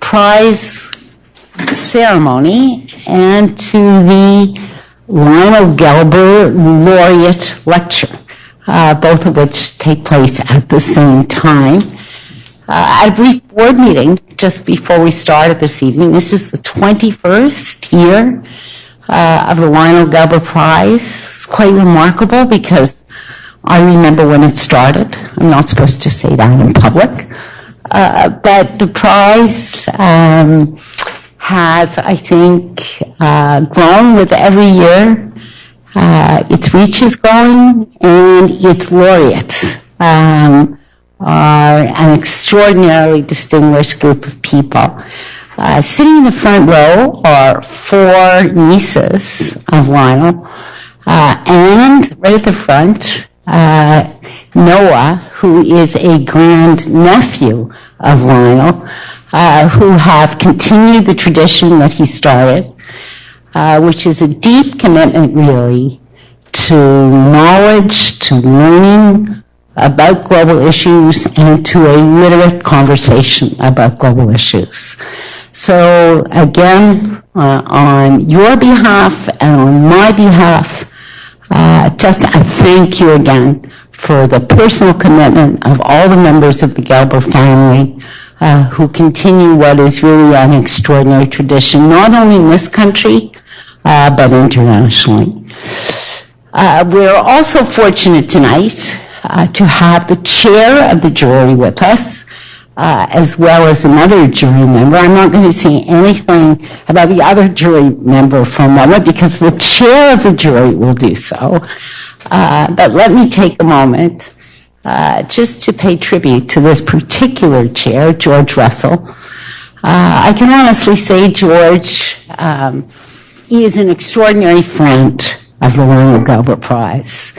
prize ceremony and to the Lionel Gelber Laureate Lecture, both of which take place at the same time. At a brief board meeting just before we started this evening, this is the 21st year of the Lionel Gelber Prize. It's quite remarkable because I remember when it started. I'm not supposed to say that in public. But the prize has, I think, grown with every year. Its reach is growing, and its laureates are an extraordinarily distinguished group of people. Sitting in the front row are four nieces of Lionel, and right at the front, Noah, who is a grand-nephew of Lionel, who have continued the tradition that he started, which is a deep commitment, really, to knowledge, to learning about global issues, and to a literate conversation about global issues. So, again, on your behalf and on my behalf, just a thank you again for the personal commitment of all the members of the Gelber family who continue what is really an extraordinary tradition, not only in this country, but internationally. We're also fortunate tonight to have the chair of the jury with us, as well as another jury member. I'm not going to say anything about the other jury member for a moment because the chair of the jury will do so. But let me take a moment just to pay tribute to this particular chair, George Russell. I can honestly say George is an extraordinary friend of the Lionel Gelber Prize.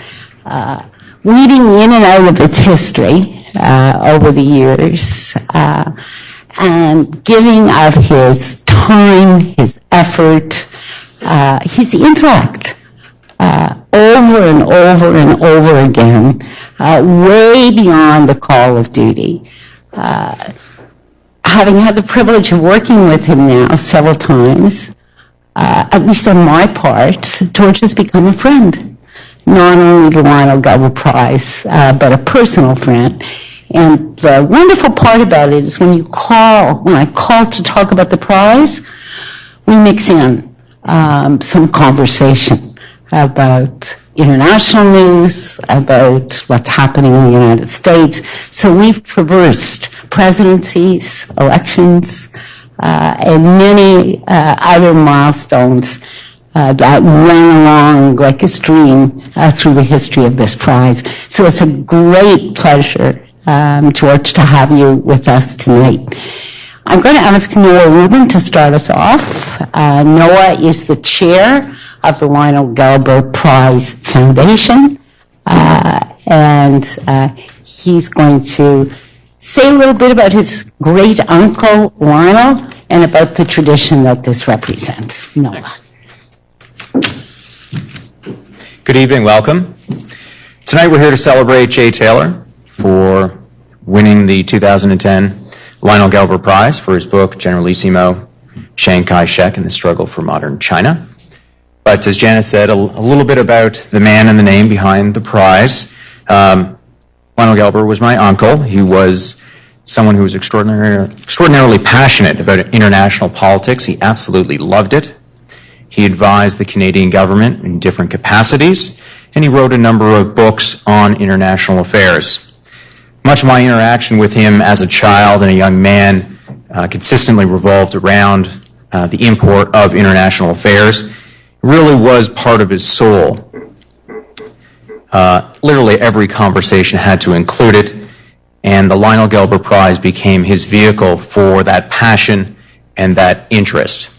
Weaving in and out of its history over the years, and giving of his time, his effort, his intellect, over and over and over again, way beyond the call of duty. Having had the privilege of working with him now several times, at least on my part, George has become a friend. Not only the Lionel Gelber Prize, but a personal friend. And the wonderful part about it is when I call to talk about the prize, we mix in some conversation about international news, about what's happening in the United States. So we've traversed presidencies, elections, and many other milestones that run along like a stream through the history of this prize. So it's a great pleasure, George, to have you with us tonight. I'm going to ask Noah Rubin to start us off. Noah is the chair of the Lionel Gelber Prize Foundation, and he's going to say a little bit about his great uncle Lionel and about the tradition that this represents. Noah. Good evening, welcome. Tonight we're here to celebrate Jay Taylor for winning the 2010 Lionel Gelber Prize for his book Generalissimo, Chiang Kai-shek and the Struggle for Modern China. But as Janice said, a little bit about the man and the name behind the prize. Lionel Gelber was my uncle. He was someone who was extraordinarily passionate about international politics. He absolutely loved it. He advised the Canadian government in different capacities, and he wrote a number of books on international affairs. Much of my interaction with him as a child and a young man consistently revolved around the import of international affairs. It really was part of his soul. Literally every conversation had to include it, and the Lionel Gelber Prize became his vehicle for that passion and that interest.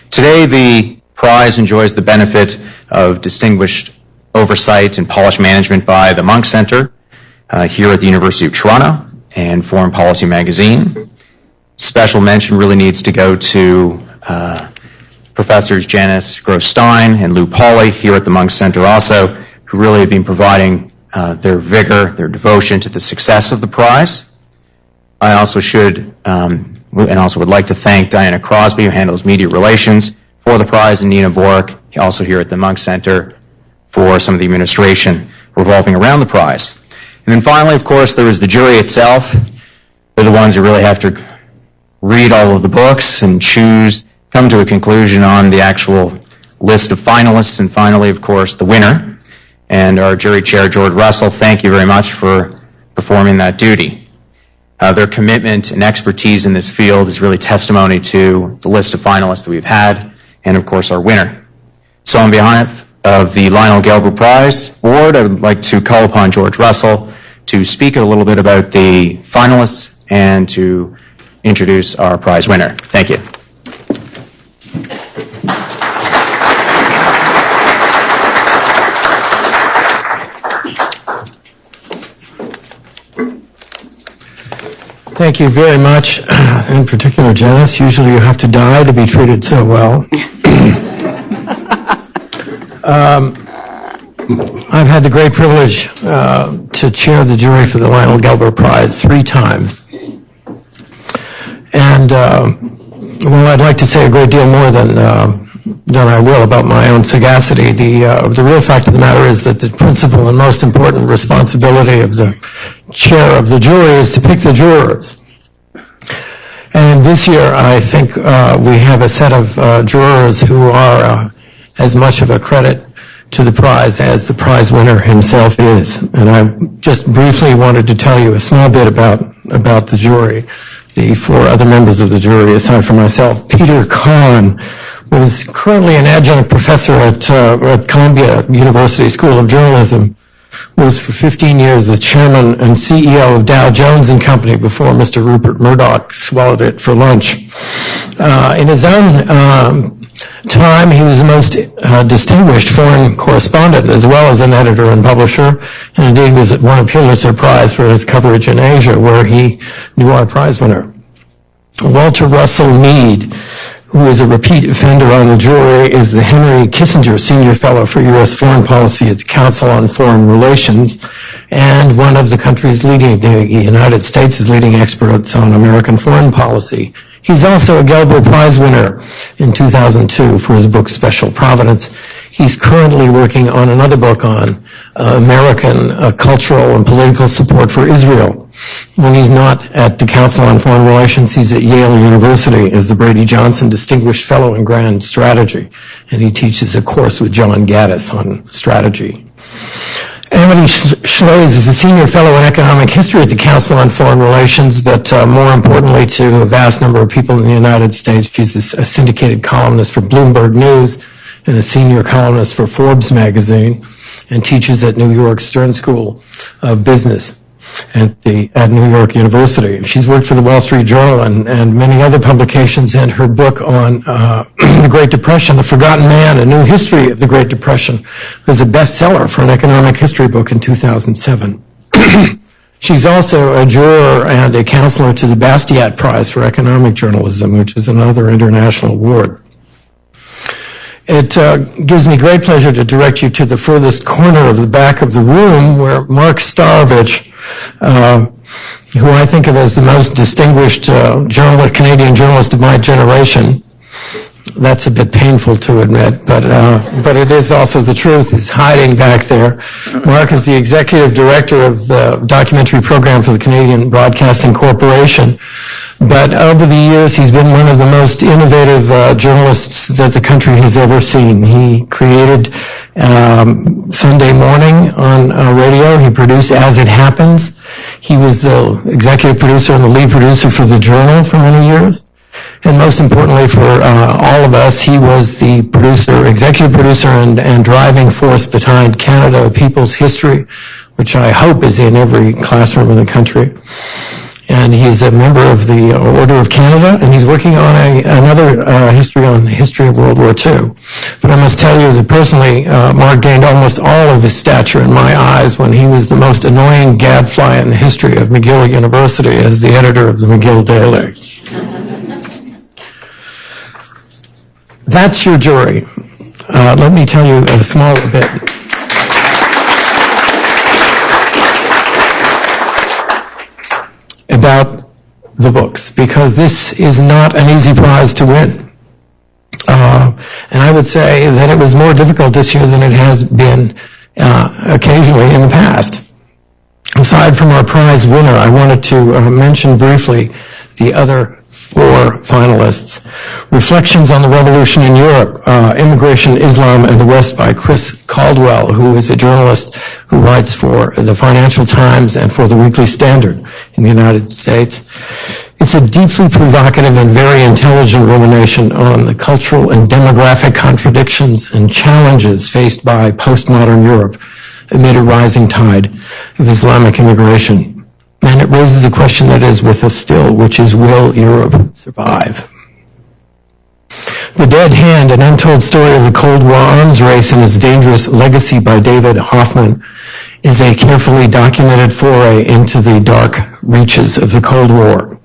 Today, the prize enjoys the benefit of distinguished oversight and polished management by the Munk Center here at the University of Toronto and Foreign Policy Magazine. Special mention really needs to go to Professors Janice Gross-Stein and Lou Pauly here at the Munk Center also, who really have been providing their vigor, their devotion to the success of the prize. I also should and also would like to thank Diana Crosby, who handles media relations for the prize, and Nina Bork, also here at the Munk Center, for some of the administration revolving around the prize. And then finally, of course, there is the jury itself. They're the ones who really have to read all of the books and come to a conclusion on the actual list of finalists, and finally, of course, the winner. And our jury chair, George Russell, thank you very much for performing that duty. Their commitment and expertise in this field is really testimony to the list of finalists that we've had, and of course our winner. So on behalf of the Lionel Gelber Prize Board, I would like to call upon George Russell to speak a little bit about the finalists and to introduce our prize winner. Thank you. Thank you very much, in particular, Janice. Usually you have to die to be treated so well. I've had the great privilege to chair the jury for the Lionel Gelber Prize 3 times. And, well, I'd like to say a great deal more than I will about my own sagacity. The real fact of the matter is that the principal and most important responsibility of the chair of the jury is to pick the jurors. And this year, I think we have a set of jurors who are as much of a credit to the prize as the prize winner himself is. And I just briefly wanted to tell you a small bit about the jury. The 4 other members of the jury, aside from myself. Peter Kahn was currently an adjunct professor at Columbia University School of Journalism, was for 15 years the chairman and CEO of Dow Jones and Company before Mr. Rupert Murdoch swallowed it for lunch. In his own time, he was the most distinguished foreign correspondent, as well as an editor and publisher, and indeed was won a Pulitzer Prize for his coverage in Asia, where he knew our prize winner. Walter Russell Mead, who is a repeat offender on the jury, is the Henry Kissinger Senior Fellow for U.S. Foreign Policy at the Council on Foreign Relations, and one of the United States' leading experts on American foreign policy. He's also a Gelber Prize winner in 2002 for his book Special Providence. He's currently working on another book on American cultural and political support for Israel. When he's not at the Council on Foreign Relations, he's at Yale University as the Brady Johnson Distinguished Fellow in Grand Strategy, and he teaches a course with John Gaddis on strategy. Amity Schlaze is a senior fellow in economic history at the Council on Foreign Relations, but more importantly to a vast number of people in the United States. She's a syndicated columnist for Bloomberg News and a senior columnist for Forbes magazine, and teaches at New York Stern School of Business at New York University. She's worked for the Wall Street Journal and many other publications, and her book on the Great Depression, The Forgotten Man, A New History of the Great Depression, was a bestseller for an economic history book in 2007. She's also a juror and a counselor to the Bastiat Prize for Economic Journalism, which is another international award. It gives me great pleasure to direct you to the furthest corner of the back of the room, where Mark Starovich, who I think of as the most distinguished Canadian journalist of my generation. That's a bit painful to admit, but it is also the truth, is hiding back there. Mark is the executive director of the documentary program for the Canadian Broadcasting Corporation. But over the years, he's been one of the most innovative journalists that the country has ever seen. He created Sunday Morning on radio. He produced As It Happens. He was the executive producer and the lead producer for The Journal for many years. And most importantly for all of us, he was the executive producer and driving force behind Canada, A People's History, which I hope is in every classroom in the country. And he's a member of the Order of Canada, and he's working on another history on the history of World War II. But I must tell you that personally, Mark gained almost all of his stature in my eyes when he was the most annoying gadfly in the history of McGill University as the editor of the McGill Daily. That's your jury. Let me tell you a small bit. About the books, because this is not an easy prize to win. And I would say that it was more difficult this year than it has been occasionally in the past. Aside from our prize winner, I wanted to mention briefly the other 4 finalists. Reflections on the Revolution in Europe, Immigration, Islam, and the West by Chris Caldwell, who is a journalist who writes for the Financial Times and for the Weekly Standard in the United States. It's a deeply provocative and very intelligent rumination on the cultural and demographic contradictions and challenges faced by postmodern Europe amid a rising tide of Islamic immigration. And it raises a question that is with us still, which is, will Europe survive? The Dead Hand, an untold story of the Cold War arms race and its dangerous legacy by David Hoffman, is a carefully documented foray into the dark reaches of the Cold War.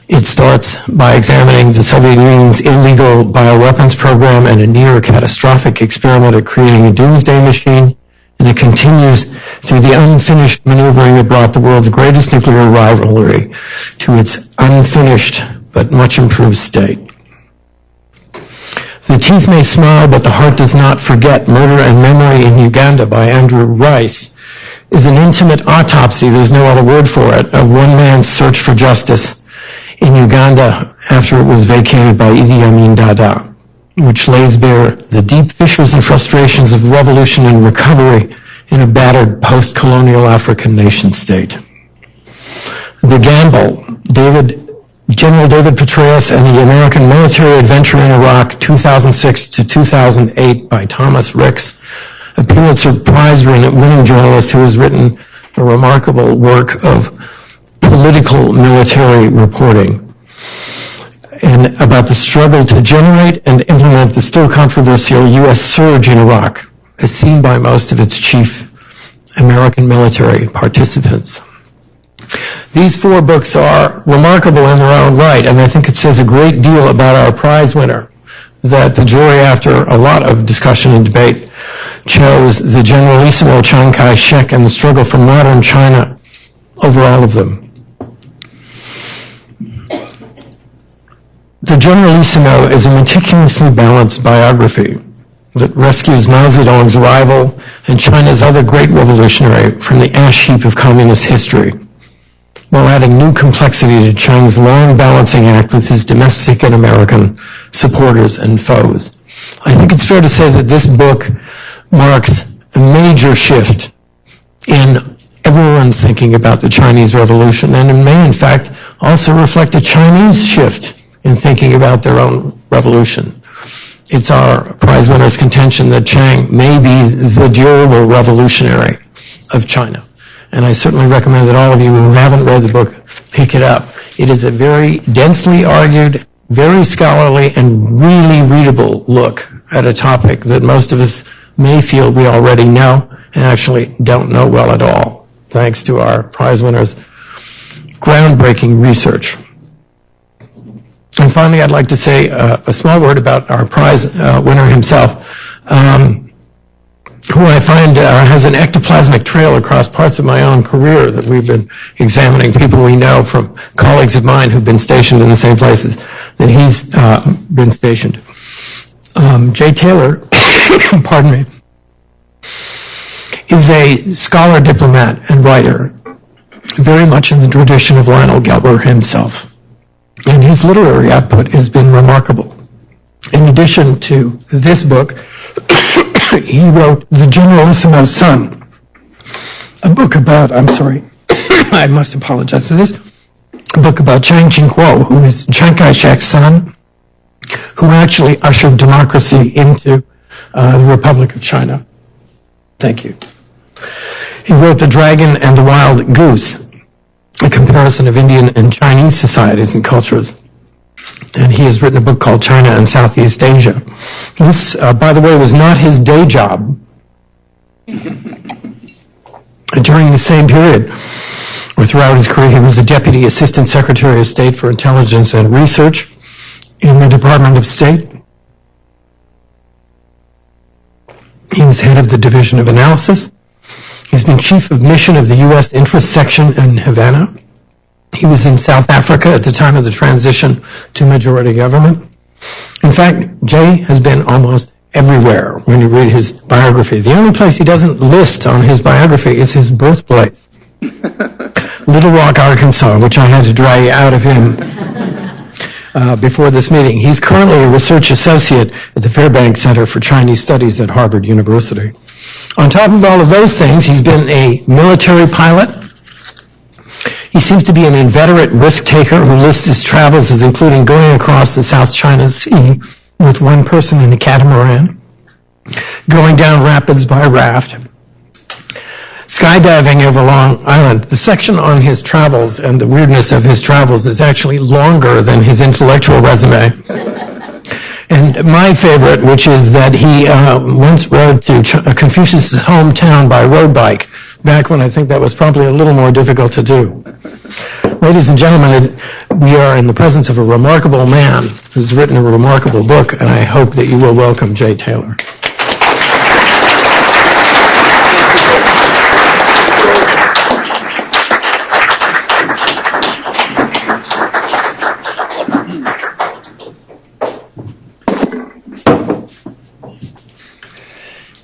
It starts by examining the Soviet Union's illegal bioweapons program and a near-catastrophic experiment at creating a doomsday machine, and it continues through the unfinished maneuvering that brought the world's greatest nuclear rivalry to its unfinished but much improved state. The teeth may smile, but the heart does not forget. Murder and Memory in Uganda by Andrew Rice is an intimate autopsy, there's no other word for it, of one man's search for justice in Uganda after it was vacated by Idi Amin Dada, which lays bare the deep fissures and frustrations of revolution and recovery in a battered post-colonial African nation-state. The Gamble, General David Petraeus and the American Military Adventure in Iraq, 2006 to 2008 by Thomas Ricks, a Pulitzer Prize-winning journalist who has written a remarkable work of political military reporting and about the struggle to generate and implement the still controversial U.S. surge in Iraq, as seen by most of its chief American military participants. These 4 books are remarkable in their own right, and I think it says a great deal about our prize winner, that the jury, after a lot of discussion and debate, chose the Generalissimo Chiang Kai-shek and the struggle for modern China over all of them. The Generalissimo is a meticulously balanced biography that rescues Mao Zedong's rival and China's other great revolutionary from the ash heap of communist history, while adding new complexity to Chiang's long balancing act with his domestic and American supporters and foes. I think it's fair to say that this book marks a major shift in everyone's thinking about the Chinese Revolution, and it may, in fact, also reflect a Chinese shift in thinking about their own revolution. It's our prize winner's contention that Chiang may be the durable revolutionary of China. And I certainly recommend that all of you who haven't read the book pick it up. It is a very densely argued, very scholarly, and really readable look at a topic that most of us may feel we already know and actually don't know well at all, thanks to our prize winner's groundbreaking research. And finally, I'd like to say a small word about our prize winner himself, who I find has an ectoplasmic trail across parts of my own career that we've been examining, people we know from colleagues of mine who've been stationed in the same places that he's been stationed. Jay Taylor, pardon me, is a scholar, diplomat, and writer, very much in the tradition of Lionel Gelber himself. And his literary output has been remarkable. In addition to this book, he wrote The Generalissimo's Son, a book about, I must apologize for this, a book about Chiang Ching-kuo, who is Chiang Kai-shek's son, who actually ushered democracy into the Republic of China. Thank you. He wrote The Dragon and the Wild Goose, a comparison of Indian and Chinese societies and cultures. And he has written a book called China and Southeast Asia. This, by the way, was not his day job. During the same period, or throughout his career, he was the Deputy Assistant Secretary of State for Intelligence and Research in the Department of State. He was head of the Division of Analysis. He's been Chief of Mission of the U.S. Interest Section in Havana. He was in South Africa at the time of the transition to majority government. In fact, Jay has been almost everywhere when you read his biography. The only place he doesn't list on his biography is his birthplace, Little Rock, Arkansas, which I had to drag out of him before this meeting. He's currently a research associate at the Fairbanks Center for Chinese Studies at Harvard University. On top of all of those things, he's been a military pilot. He seems to be an inveterate risk-taker who lists his travels as including going across the South China Sea with one person in a catamaran, going down rapids by raft, skydiving over Long Island. The section on his travels and the weirdness of his travels is actually longer than his intellectual resume. And my favorite, which is that he once rode to Confucius' hometown by road bike, back when I think that was probably a little more difficult to do. Ladies and gentlemen, we are in the presence of a remarkable man who's written a remarkable book, and I hope that you will welcome Jay Taylor.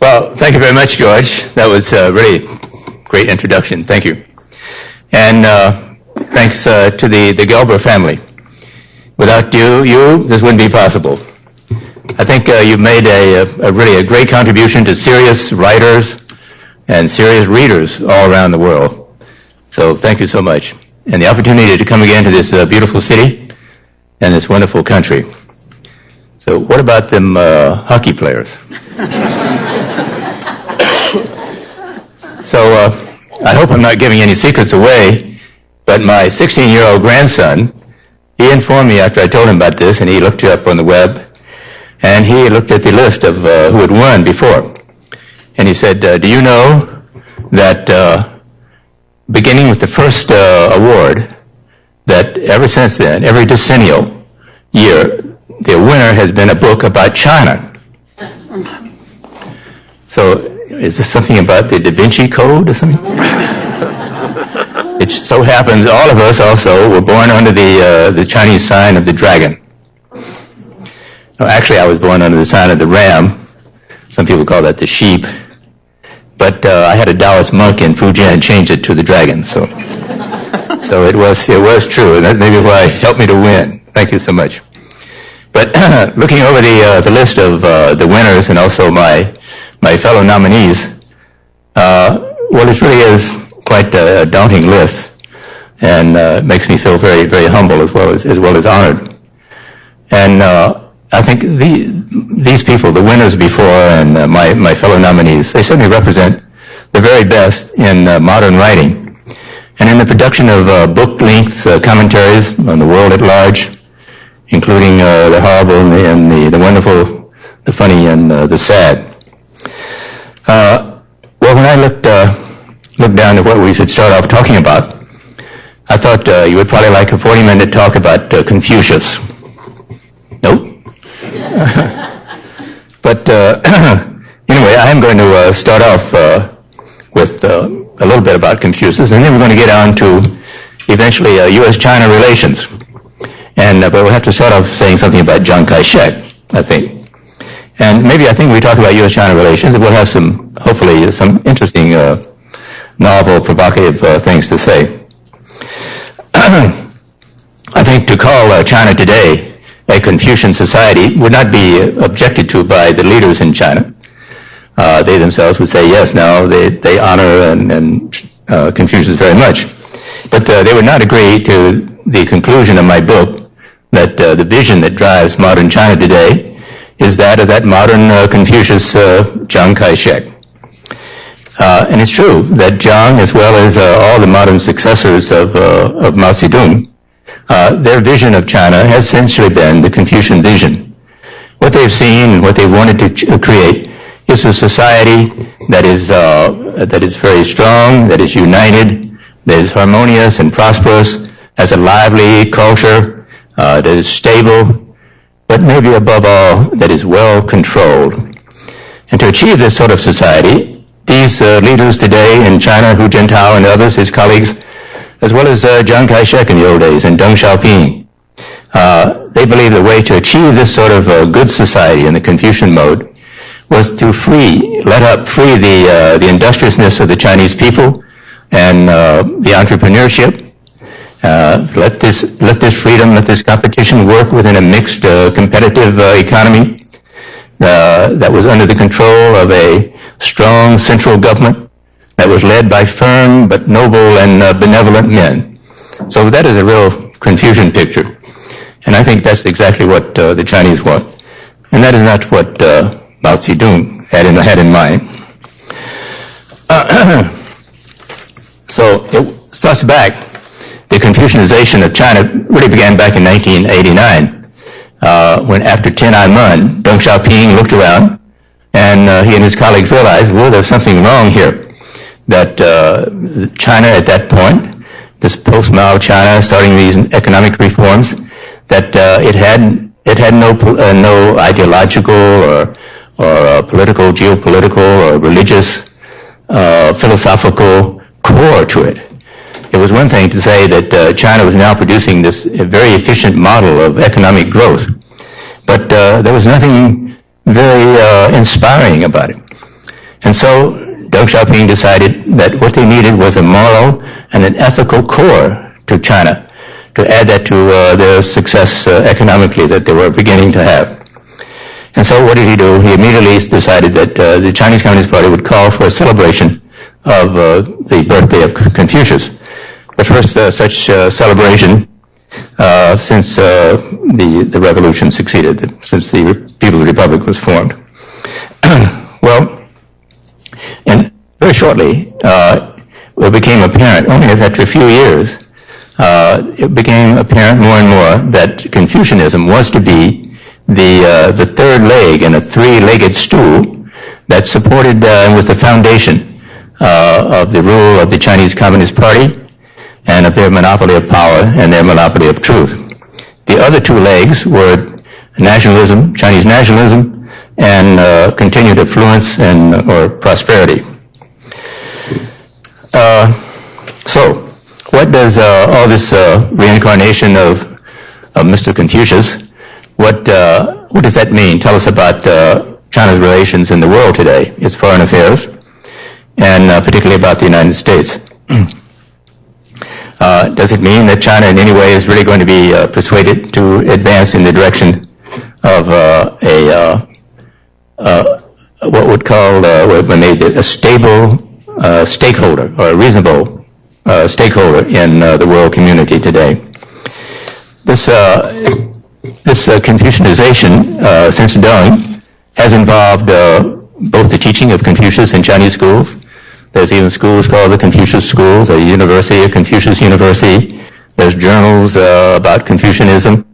Well, thank you very much, George. That was a really great introduction. Thank you. And thanks to the Gelber family. Without you, this wouldn't be possible. I think you've made a really great contribution to serious writers and serious readers all around the world. So thank you so much. And the opportunity to come again to this beautiful city and this wonderful country. So what about them hockey players? So I hope I'm not giving any secrets away, but my 16-year-old grandson, he informed me after I told him about this, and he looked you up on the web, and he looked at the list of who had won before. And he said, do you know that beginning with the first award, that ever since then, every decennial year, the winner has been a book about China. So is this something about the Da Vinci Code or something? It so happens all of us also were born under the Chinese sign of the dragon. No, actually, I was born under the sign of the ram. Some people call that the sheep. But I had a Taoist monk in Fujian change it to the dragon. So it was true. And that maybe why it helped me to win. Thank you so much. But looking over the list of the winners and also my fellow nominees, well, it really is quite a daunting list, and it makes me feel very, very humble as well as honored. And I think these people, the winners before and my fellow nominees, they certainly represent the very best in modern writing and in the production of book-length commentaries on the world at large, including the horrible and the wonderful, the funny, and the sad. Well, when I looked down at what we should start off talking about, I thought you would probably like a 40-minute talk about Confucius. Nope. But anyway, I am going to start off with a little bit about Confucius, and then we're going to get on to eventually U.S.-China relations. But we'll have to start off saying something about Chiang Kai-shek, I think. And maybe I think when we talk about U.S.-China relations, we'll have hopefully some interesting, novel, provocative things to say. I think to call China today a Confucian society would not be objected to by the leaders in China. They themselves would say, yes, no, they honor and Confucius very much. But they would not agree to the conclusion of my book that the vision that drives modern China today is that of that modern Confucius, Chiang Kai-shek. And it's true that Chiang, as well as all the modern successors of Mao Zedong, their vision of China has essentially been the Confucian vision. What they've seen and what they wanted to create is a society that is very strong, that is united, that is harmonious and prosperous, has a lively culture, that is stable, but maybe above all, that is well controlled. And to achieve this sort of society, these leaders today in China, Hu Jintao and others, his colleagues, as well as Chiang Kai-shek in the old days and Deng Xiaoping. They believed the way to achieve this sort of good society in the Confucian mode was to free the industriousness of the Chinese people and the entrepreneurship. Let this freedom, let this competition work within a mixed competitive economy that was under the control of a strong central government that was led by firm but noble and benevolent men. So that is a real Confucian picture. And I think that's exactly what the Chinese want. And that is not what Mao Zedong had in mind. So it starts back. The Confucianization of China really began back in 1989, when after Tiananmen, Deng Xiaoping looked around and he and his colleagues realized, well, there's something wrong here. That China at that point, this post-Mao China, starting these economic reforms, that it had no ideological or political, geopolitical, or religious, philosophical core to it. It was one thing to say that China was now producing this very efficient model of economic growth, but there was nothing very inspiring about it. And so Deng Xiaoping decided that what they needed was a moral and an ethical core to China, to add that to their success economically that they were beginning to have. And so what did he do? He immediately decided that the Chinese Communist Party would call for a celebration of the birthday of Confucius. The first such celebration since the revolution succeeded, since the People's Republic was formed. Well, and very shortly, it became apparent, only after a few years, it became apparent more and more that Confucianism was to be the third leg in a three-legged stool that supported and was the foundation of the rule of the Chinese Communist Party and of their monopoly of power and their monopoly of truth. The other two legs were nationalism, Chinese nationalism, and continued affluence and or prosperity. So, what does all this reincarnation of Mr. Confucius, what does that mean? Tell us about China's relations in the world today, its foreign affairs, and particularly about the United States. Does it mean that China in any way is really going to be persuaded to advance in the direction of what would call a stable stakeholder or a reasonable stakeholder in the world community today? This Confucianization since Deng has involved both the teaching of Confucius in Chinese schools. There's even schools called the Confucius Schools, a university, a Confucius University. There's journals about Confucianism.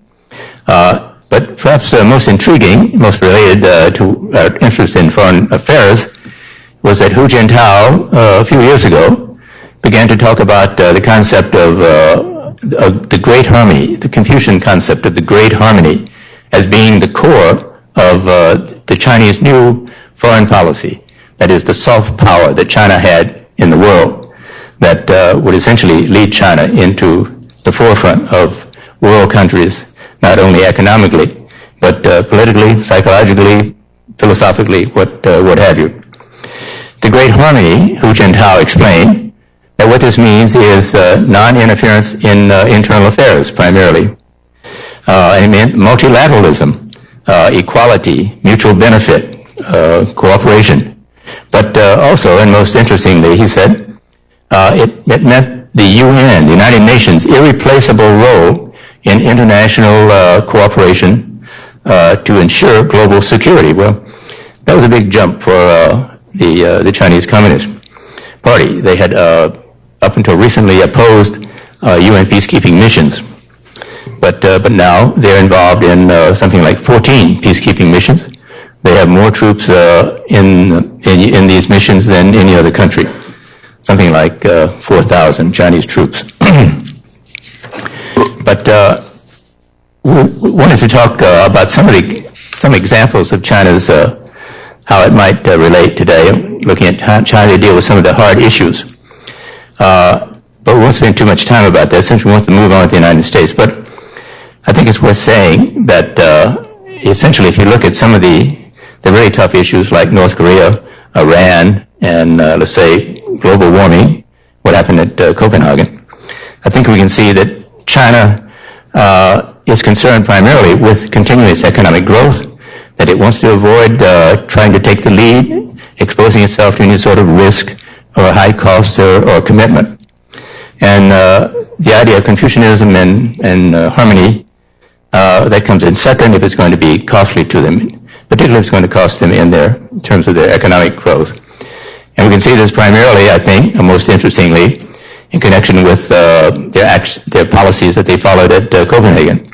But perhaps most intriguing, most related to our interest in foreign affairs, was that Hu Jintao, a few years ago, began to talk about the concept of the Great Harmony, the Confucian concept of the Great Harmony, as being the core of the Chinese new foreign policy. That is, the soft power that China had in the world that would essentially lead China into the forefront of world countries, not only economically, but politically, psychologically, philosophically, what have you. The Great Harmony, Hu Jintao explained, that what this means is non-interference in internal affairs, primarily. And it meant multilateralism, equality, mutual benefit, cooperation. But also, and most interestingly, he said, it meant the UN, the United Nations, irreplaceable role in international cooperation to ensure global security. Well, that was a big jump for the Chinese Communist Party. They had, up until recently, opposed UN peacekeeping missions. But now they're involved in something like 14 peacekeeping missions. They have more troops in these missions than any other country. Something like 4,000 Chinese troops. But we wanted to talk about some examples of China's how it might relate today, looking at China to deal with some of the hard issues. But we won't spend too much time about that since we want to move on to the United States. But I think it's worth saying that essentially if you look at some of the really tough issues like North Korea, Iran, and let's say global warming, what happened at Copenhagen, I think we can see that China is concerned primarily with continuing its economic growth, that it wants to avoid trying to take the lead, exposing itself to any sort of risk or high cost or commitment. And the idea of Confucianism and harmony, that comes in second if it's going to be costly to them, particularly if it's going to cost them in terms of their economic growth. And we can see this primarily, I think, most interestingly, in connection with their policies that they followed at Copenhagen.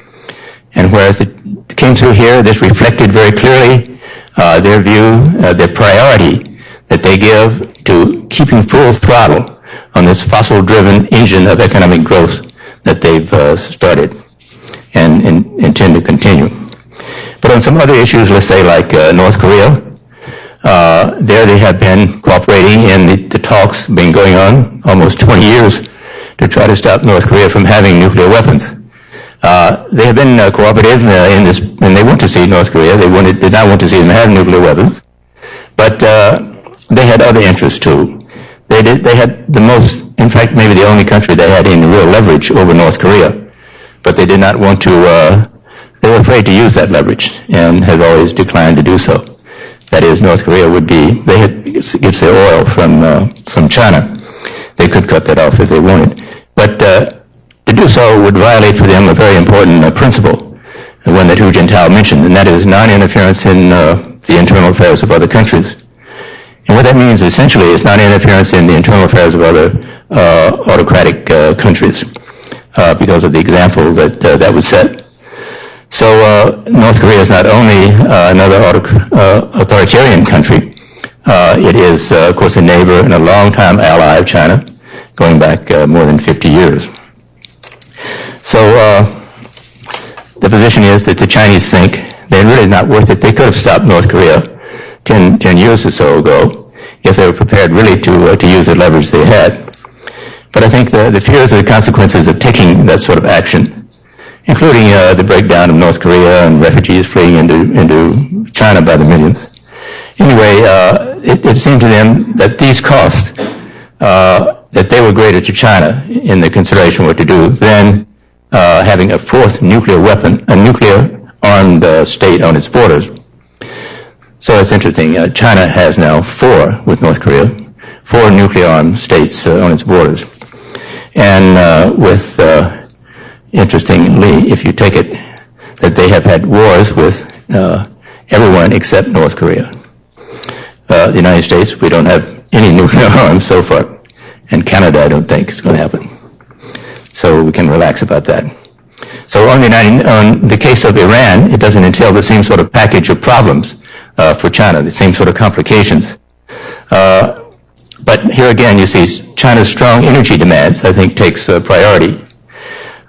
And whereas it came through here, this reflected very clearly their view, their priority that they give to keeping full throttle on this fossil-driven engine of economic growth that they've started and intend to continue. But on some other issues, let's say like North Korea, there they have been cooperating in the talks been going on almost 20 years to try to stop North Korea from having nuclear weapons. They have been cooperative in this, and they want to see North Korea. Did not want to see them have nuclear weapons, but they had other interests too. They had the most, in fact, maybe the only country that had any real leverage over North Korea, but they did not want to. They were afraid to use that leverage and have always declined to do so. That is, North Korea gets their oil from China. They could cut that off if they wanted. But to do so would violate for them a very important principle, the one that Hu Jintao mentioned, and that is non-interference in the internal affairs of other countries. And what that means essentially is non-interference in the internal affairs of other autocratic countries because of the example that was set. So North Korea is not only another authoritarian country, it is, of course, a neighbor and a long-time ally of China, going back more than 50 years. So the position is that the Chinese think they're really not worth it. They could have stopped North Korea 10 years or so ago if they were prepared really to use the leverage they had. But I think the fears of the consequences of taking that sort of action, including the breakdown of North Korea and refugees fleeing into China by the millions. Anyway, it seemed to them that these costs, that they were greater to China in the consideration what to do than having a fourth nuclear weapon, a nuclear-armed state on its borders. So it's interesting. China has now with North Korea, 4 nuclear-armed states on its borders. And interestingly, if you take it, that they have had wars with everyone except North Korea. The United States, we don't have any nuclear arms so far. And Canada, I don't think is going to happen. So we can relax about that. So on the case of Iran, it doesn't entail the same sort of package of problems for China, the same sort of complications. But here again, you see China's strong energy demands, I think, takes priority.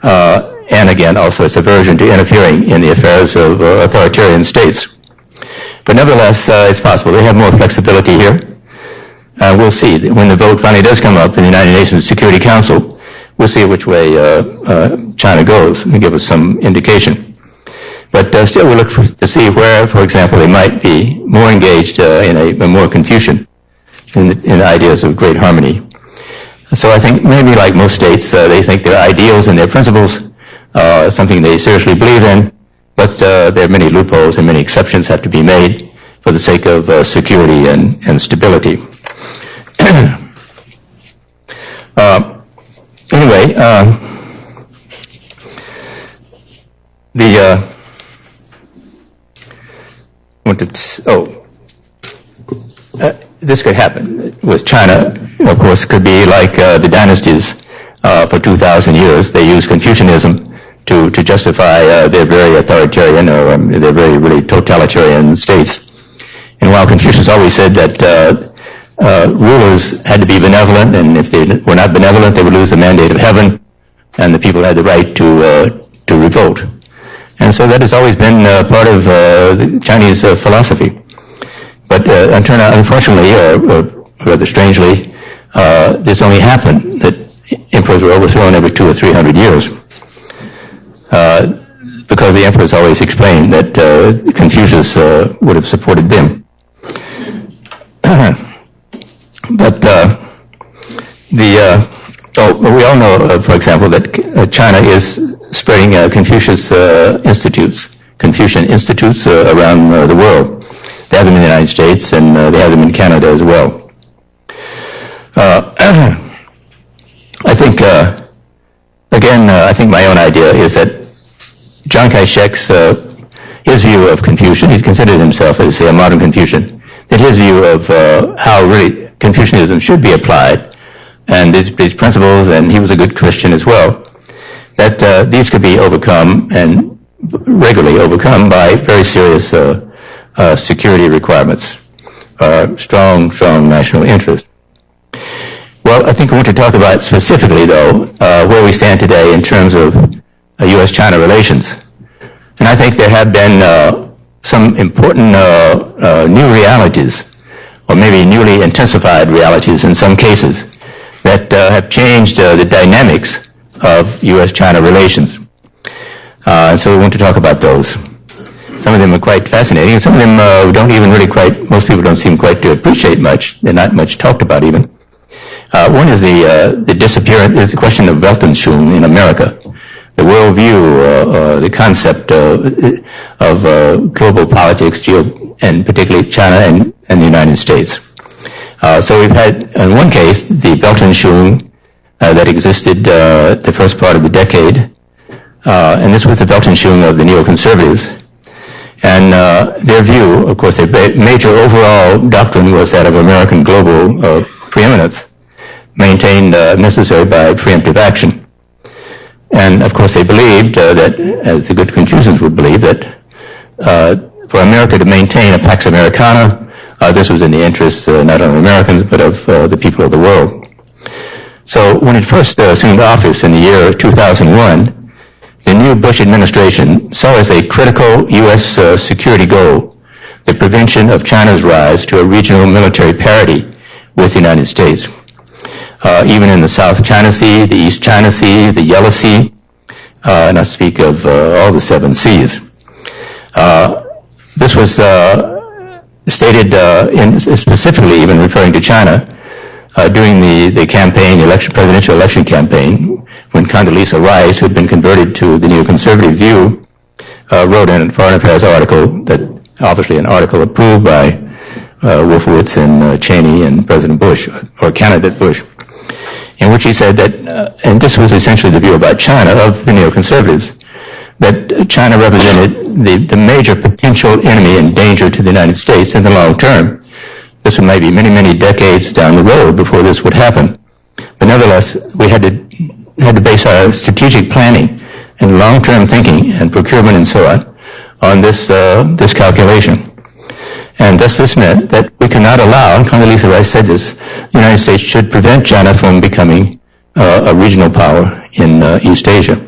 And again, also its aversion to interfering in the affairs of authoritarian states. But nevertheless, it's possible. They have more flexibility here. We'll see. When the vote finally does come up in the United Nations Security Council, we'll see which way China goes and give us some indication. But still, we'll look to see where, for example, they might be more engaged in a more Confucian in the ideas of great harmony. So I think maybe like most states, they think their ideals and their principles are something they seriously believe in, but there are many loopholes and many exceptions have to be made for the sake of security and stability. Anyway, this could happen with China. Of course, could be like the dynasties for 2,000 years. They use Confucianism to justify their very authoritarian or their very really totalitarian states. And while Confucius always said that rulers had to be benevolent, and if they were not benevolent, they would lose the mandate of heaven, and the people had the right to revolt. And so that has always been part of the Chinese philosophy. But unfortunately, or rather strangely, this only happened that emperors were overthrown every 200 or 300 years. Because the emperors always explained that Confucius would have supported them. But we all know, for example, that China is spreading Confucian institutes around the world. They have them in the United States, and they have them in Canada as well. I think, I think my own idea is that Chiang Kai-shek's, his view of Confucian, he's considered himself as, say, a modern Confucian, that his view of how really Confucianism should be applied, and these principles, and he was a good Christian as well, that these could be overcome and regularly overcome by very serious security requirements, strong national interest. Well, I think we want to talk about specifically, though, where we stand today in terms of U.S.-China relations. And I think there have been some important new realities, or maybe newly intensified realities in some cases, that have changed the dynamics of U.S.-China relations. And so we want to talk about those. Some of them are quite fascinating, and some of them don't even really most people don't seem quite to appreciate much. They're not much talked about even. One is the disappearance, is the question of Weltanschauung in America. The worldview, the concept of global politics, and particularly China and the United States. So we've had, in one case, the Weltanschauung that existed the first part of the decade, and this was the Weltanschauung of the neoconservatives. And their view, of course, their major overall doctrine was that of American global preeminence, maintained necessary by preemptive action. And, of course, they believed that, as the good Confucians would believe, that for America to maintain a Pax Americana, this was in the interest not of Americans, but of the people of the world. So when it first assumed office in the year 2001, the new Bush administration saw as a critical U.S. security goal the prevention of China's rise to a regional military parity with the United States. Even in the South China Sea, the East China Sea, the Yellow Sea, and I speak of all the 7 seas. This was stated specifically even referring to China during the campaign, the presidential election campaign, when Condoleezza Rice, who had been converted to the neoconservative view, wrote in a foreign affairs article, that obviously an article approved by Wolfowitz and Cheney and President Bush, or candidate Bush, in which he said that, and this was essentially the view about China of the neoconservatives, that China represented the major potential enemy and danger to the United States in the long term. This may be many, many decades down the road before this would happen. But nevertheless, we had to base our strategic planning and long-term thinking and procurement and so on this calculation. And thus this meant that we cannot allow, and Condoleezza Rice said this, the United States should prevent China from becoming a regional power in East Asia,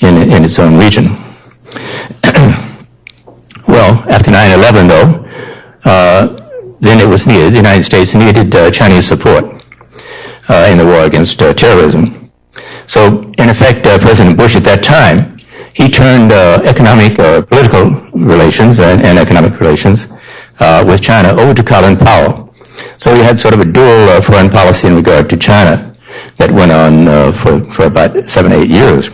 in its own region. Well, after 9/11, though, then it was needed, the United States needed Chinese support in the war against terrorism. So, in effect, President Bush at that time, he turned economic or political relations and economic relations with China over to Colin Powell. So we had sort of a dual foreign policy in regard to China that went on for about 7 or 8 years.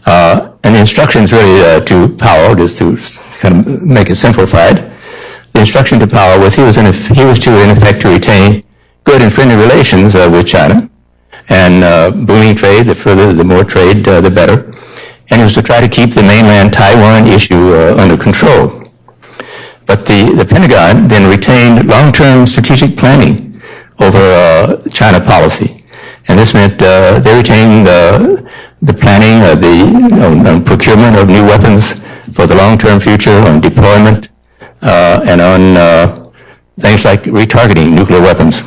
And the instructions really to Powell, just to kind of make it simplified, the instruction to Powell was he was to, in effect, to retain good and friendly relations with China, and booming trade, the more trade, the better. And he was to try to keep the mainland Taiwan issue under control. But the Pentagon then retained long-term strategic planning over China policy. And this meant they retained the planning of the procurement of new weapons for the long-term future, on deployment, and on things like retargeting nuclear weapons.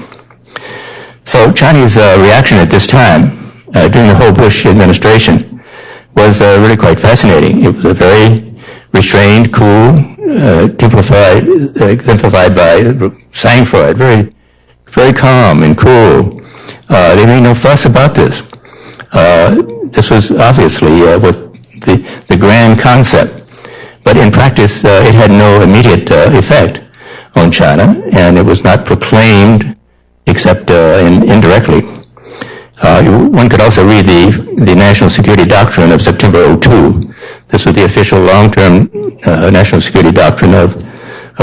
So Chinese reaction at this time, during the whole Bush administration, was really quite fascinating. It was a very restrained, cool, exemplified by Sangfroid, very, very calm and cool, They made no fuss about this. This was obviously what the grand concept, but in practice it had no immediate effect on China, and it was not proclaimed except indirectly. One could also read the National Security Doctrine of September 2002. This was the official long-term national security doctrine of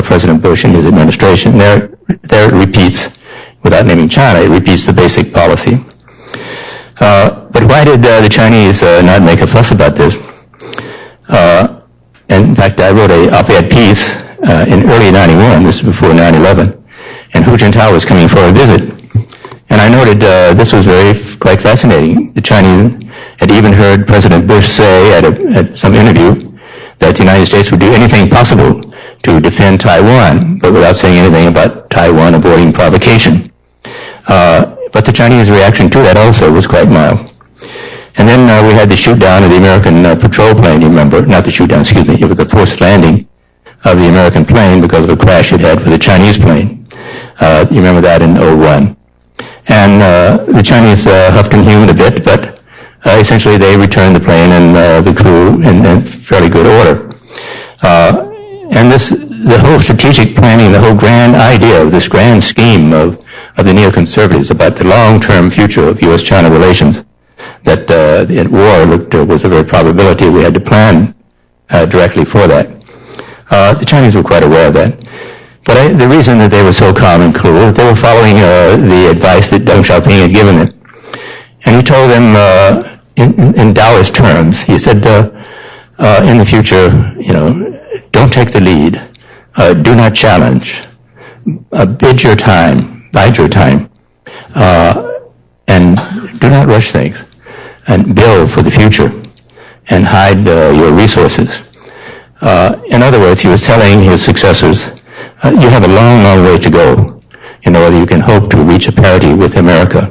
President Bush and his administration. There it repeats, without naming China, it repeats the basic policy. But why did the Chinese not make a fuss about this? And in fact, I wrote an op-ed piece in early 91, this is before 9/11, and Hu Jintao was coming for a visit. And I noted this was quite fascinating. The Chinese had even heard President Bush say at some interview that the United States would do anything possible to defend Taiwan, but without saying anything about Taiwan avoiding provocation. But the Chinese reaction to that also was quite mild. And then we had the shoot down of the American patrol plane, you remember, not the shoot down, excuse me, it was the forced landing of the American plane because of a crash it had with the Chinese plane. You remember that in 2001. And the Chinese huffed and hummed a bit, but essentially they returned the plane and the crew in fairly good order. And the whole strategic planning, the whole grand idea of this grand scheme of the neoconservatives about the long-term future of U.S.-China relations, that war was a very probability. We had to plan directly for that. The Chinese were quite aware of that. But the reason that they were so calm and cool is they were following the advice that Deng Xiaoping had given them. And he told them in Taoist terms, he said, in the future, don't take the lead, do not challenge, bide your time, and do not rush things, and build for the future, and hide your resources. In other words, he was telling his successors, you have a long, long way to go in order you can hope to reach a parity with America.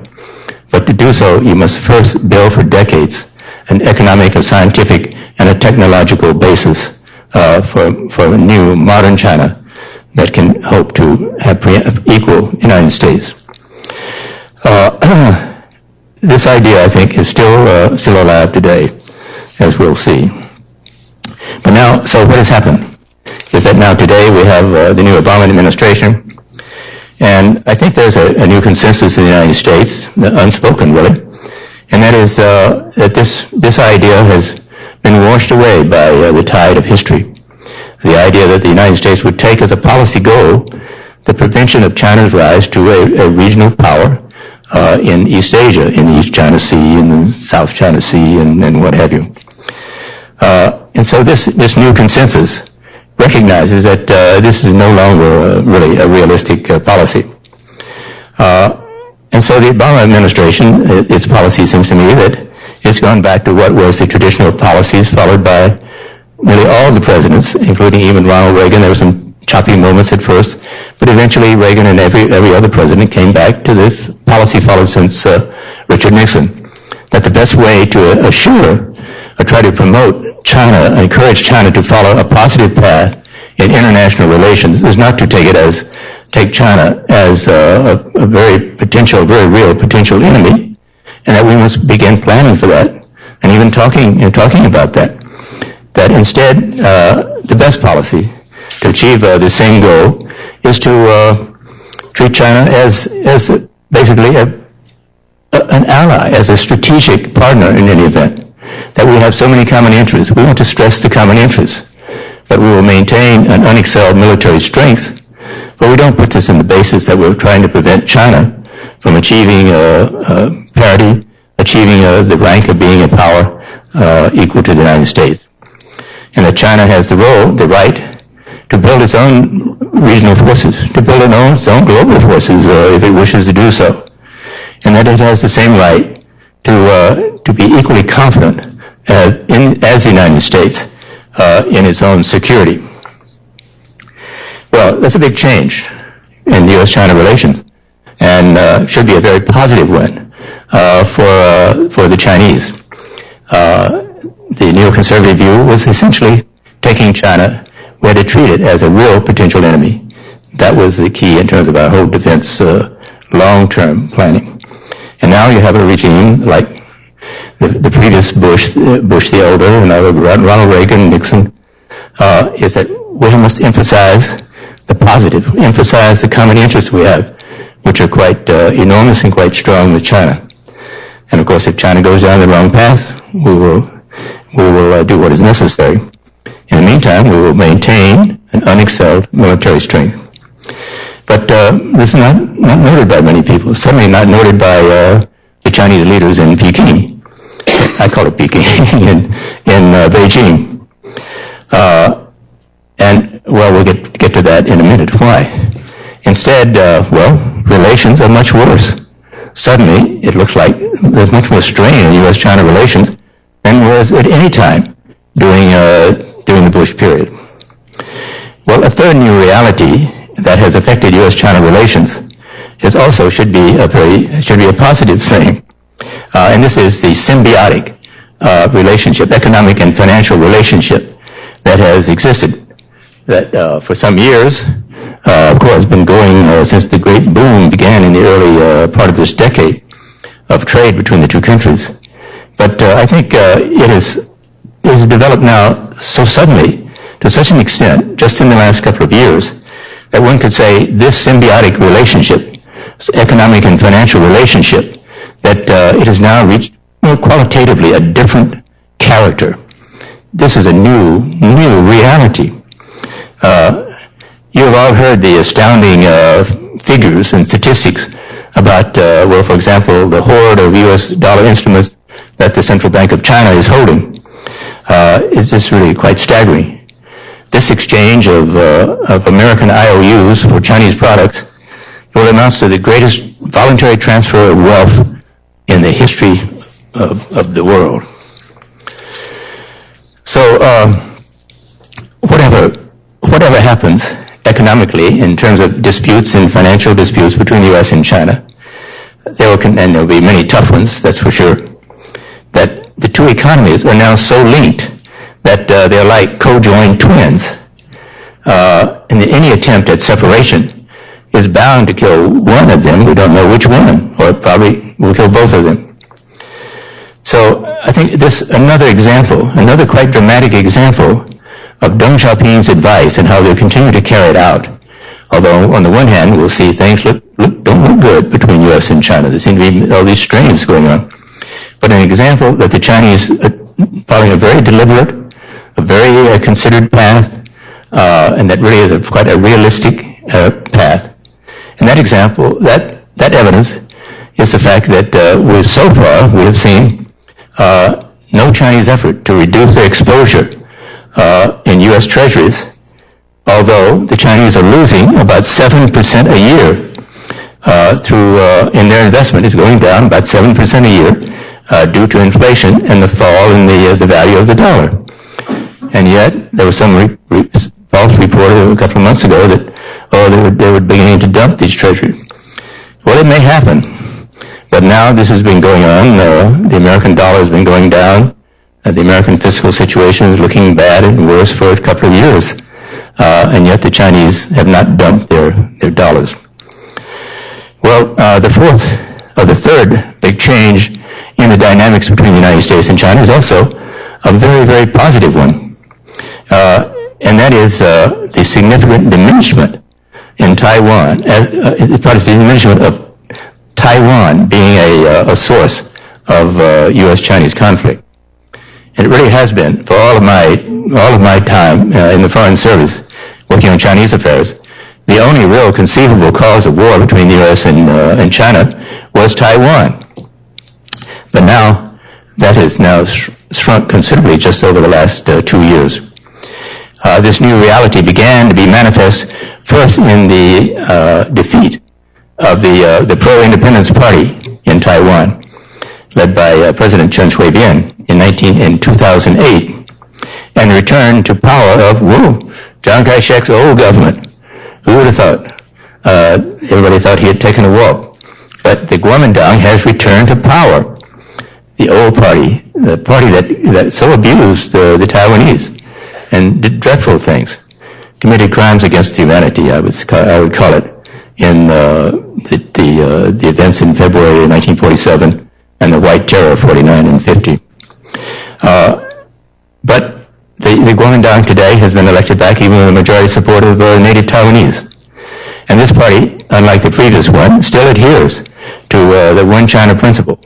But to do so, you must first build for decades an economic, a scientific, and a technological basis for a new, modern China that can hope to have equal United States. This idea, I think, is still alive today, as we'll see. But now, so what has happened is that now today we have the new Obama administration, and I think there's a new consensus in the United States, unspoken really, and that is that this idea has been washed away by the tide of history. The idea that the United States would take as a policy goal the prevention of China's rise to a regional power in East Asia, in the East China Sea, in the South China Sea, and what have you. And so this new consensus recognizes that this is no longer really a realistic policy. And so the Obama administration, its policy seems to me that it's gone back to what was the traditional policies followed by really all the presidents, including even Ronald Reagan. There were some choppy moments at first, but eventually Reagan and every other president came back to the policy followed since Richard Nixon, that the best way to assure or try to promote China, encourage China to follow a positive path in international relations is not to take China as a very real potential enemy, and that we must begin planning for that, and even talking about that. That instead, the best policy to achieve the same goal is to treat China as basically an ally, as a strategic partner in any event. That we have so many common interests. We want to stress the common interests. That we will maintain an unexcelled military strength, but we don't put this in the basis that we're trying to prevent China from achieving parity, achieving the rank of being a power equal to the United States. And that China has the right to build its own regional forces, to build its own global forces if it wishes to do so. And that it has the same right to be equally confident as the United States in its own security. Well, that's a big change in U.S.-China relations, and should be a very positive one for the Chinese. The neoconservative view was essentially taking China where they treat it as a real potential enemy. That was the key in terms of our whole defense long-term planning. And now you have a regime like the previous Bush the elder, and Ronald Reagan, Nixon, is that we must emphasize the positive, emphasize the common interests we have, which are quite enormous and quite strong with China. And of course, if China goes down the wrong path, we will do what is necessary. In the meantime, we will maintain an unexcelled military strength. But this is not noted by many people, certainly not noted by the Chinese leaders in Peking. I call it Peking, in Beijing. And, well, we'll get to that in a minute. Why? Instead, relations are much worse. Suddenly, it looks like there's much more strain in U.S.-China relations than was at any time during the Bush period. Well, a third new reality that has affected U.S.-China relations should be a positive thing. And this is the symbiotic relationship, economic and financial relationship that has existed, that for some years, of course, been going since the great boom began in the early part of this decade of trade between the two countries. But I think it has developed now so suddenly, to such an extent, just in the last couple of years, that one could say this symbiotic relationship, economic and financial relationship, that it has now reached qualitatively a different character. This is a new reality. You have all heard the astounding figures and statistics about, for example, the hoard of U.S. dollar instruments that the Central Bank of China is holding. Is this really quite staggering? This exchange of American IOUs for Chinese products amounts to the greatest voluntary transfer of wealth in the history of the world. So whatever happens economically in terms of disputes and financial disputes between the U.S. and China, and there will be many tough ones, that's for sure, that the two economies are now so linked that they're like co-joined twins. And any attempt at separation is bound to kill one of them. We don't know which one, or it probably will kill both of them. So I think another quite dramatic example of Deng Xiaoping's advice and how they'll continue to carry it out. Although on the one hand, we'll see things don't look good between U.S. and China. There seem to be all these strains going on. But an example that the Chinese are following a very deliberate, a very considered path, and that really is quite a realistic path. And that example, that evidence, is the fact that so far we have seen no Chinese effort to reduce their exposure in U.S. treasuries, although the Chinese are losing about 7% a year in their investment is going down about 7% a year due to inflation and the fall in the value of the dollar. And yet there was some false report a couple of months ago that they were beginning to dump these treasuries. Well, it may happen, but now this has been going on. The American dollar has been going down. The American fiscal situation is looking bad and worse for a couple of years. And yet the Chinese have not dumped their dollars. Well, the third big change in the dynamics between the United States and China is also a very, very positive one. And that is the significant diminishment in Taiwan, the diminishment of Taiwan being a source of U.S.-Chinese conflict. And it really has been, for all of my time in the Foreign Service, working on Chinese affairs, the only real conceivable cause of war between the U.S. and China was Taiwan. But now, that has now shrunk considerably just over the last 2 years. This new reality began to be manifest first in the defeat of the pro-independence party in Taiwan, led by President Chen Shui-bian in 2008, and the return to power of Chiang Kai-shek's old government. Who would have thought? Everybody thought he had taken a walk. But the Kuomintang has returned to power. The old party, the party that so abused the Taiwanese and did dreadful things, committed crimes against humanity, I would call it, in the events in February 1947 and the White Terror 49 and 50. But the Kuomintang today has been elected back even with a majority support of native Taiwanese. And this party, unlike the previous one, still adheres to the one China principle,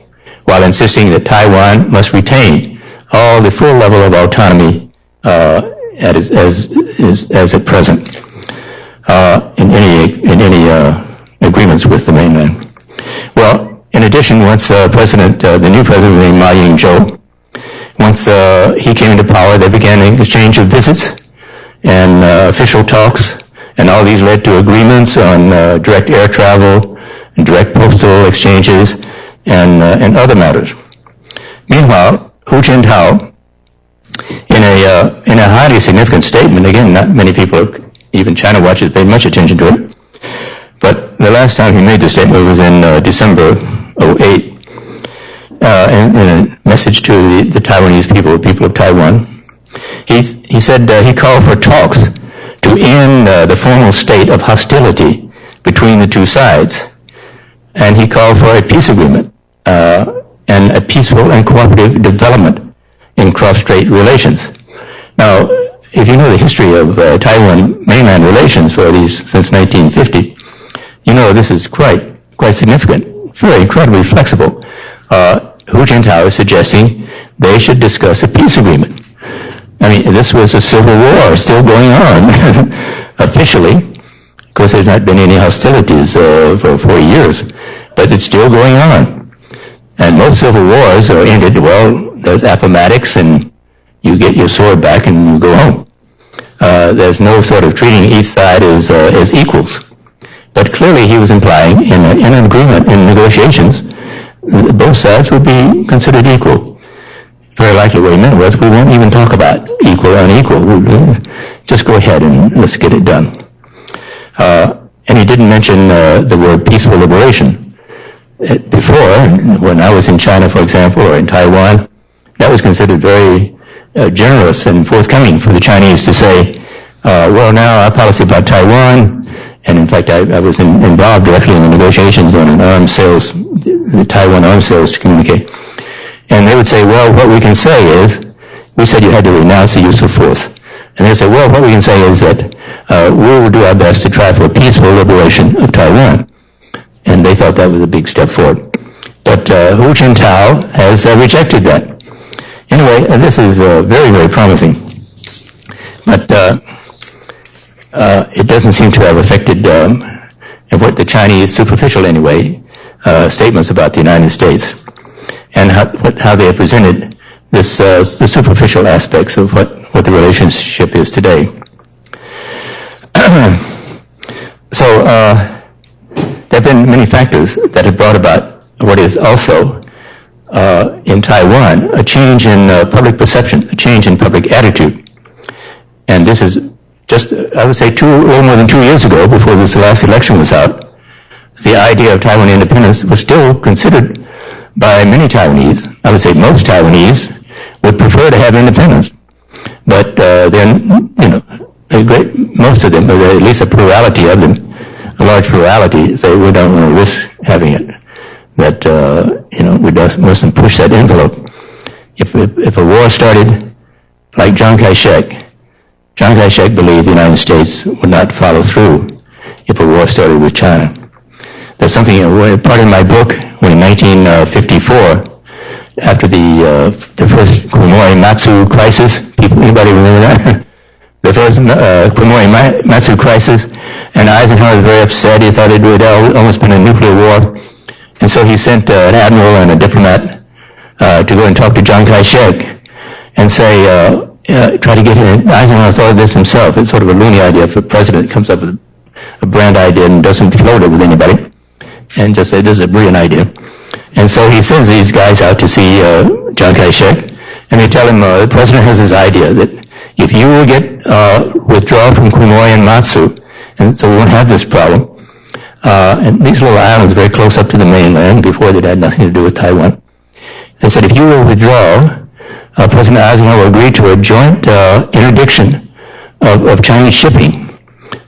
while insisting that Taiwan must retain all the full level of autonomy as at present in any agreements with the mainland. Well, in addition, once the new president named Ma Ying-jeou, once he came into power, there began an exchange of visits and official talks, and all these led to agreements on direct air travel and direct postal exchanges and other matters. Meanwhile, Hu Jintao, in a highly significant statement, again, not many people, even China watchers, paid much attention to it, but the last time he made the statement was in December 2008, in a message to the Taiwanese people of Taiwan. He said he called for talks to end the formal state of hostility between the two sides, and he called for a peace agreement and a peaceful and cooperative development in cross-strait relations. Now, if you know the history of Taiwan mainland relations for these since 1950, you know this is quite significant, very incredibly flexible. Hu Jintao is suggesting they should discuss a peace agreement. I mean, this was a civil war still going on officially. Of course, there's not been any hostilities for 40 years, but it's still going on. And most civil wars are ended, well, there's appomattox and you get your sword back and you go home. There's no sort of treating each side as equals. But clearly he was implying in an agreement, in negotiations, both sides would be considered equal. Very likely what he meant was, we won't even talk about equal or unequal. We'll just go ahead and let's get it done. And he didn't mention the word peaceful liberation. Before, when I was in China, for example, or in Taiwan, that was considered very generous and forthcoming for the Chinese to say, well, now our policy about Taiwan, and in fact, I was involved directly in the negotiations on an arms sales, the Taiwan arms sales to communicate. And they would say, well, what we can say is, we said you had to renounce the use of force. And they would say, well, what we can say is that we will do our best to try for a peaceful liberation of Taiwan. And they thought that was a big step forward. But Hu Jintao has rejected that. Anyway, this is very, very promising. But it doesn't seem to have affected what the Chinese, superficial anyway, statements about the United States and how they have presented this, the superficial aspects of what the relationship is today. So there have been many factors that have brought about what is also in Taiwan a change in public perception, a change in public attitude. And this is just, I would say, a little more than 2 years ago, before this last election was out, the idea of Taiwan independence was still considered by many Taiwanese. I would say most Taiwanese would prefer to have independence. But then, you know, most of them, or at least a plurality of them, a large plurality, say we don't want to risk having it. That, you know, we mustn't push that envelope. If a war started, like Chiang Kai-shek believed the United States would not follow through if a war started with China. There's something, part of my book, when in 1954, after the first Quemoy-Matsu crisis, anybody remember that? The first Quemoy-Matsu crisis, and Eisenhower was very upset. He thought it would almost been a nuclear war. And so he sent an admiral and a diplomat to go and talk to Chiang Kai-shek and say, try to get him. Eisenhower thought of this himself. It's sort of a loony idea if a president comes up with a grand idea and doesn't float it with anybody and just say, this is a brilliant idea. And so he sends these guys out to see Chiang Kai-shek, and they tell him the president has this idea that if you will get withdraw from Quemoy and Matsu, and so we won't have this problem. And these little islands very close up to the mainland, before they had nothing to do with Taiwan. They said, if you will withdraw, President Eisenhower will agree to a joint interdiction of Chinese shipping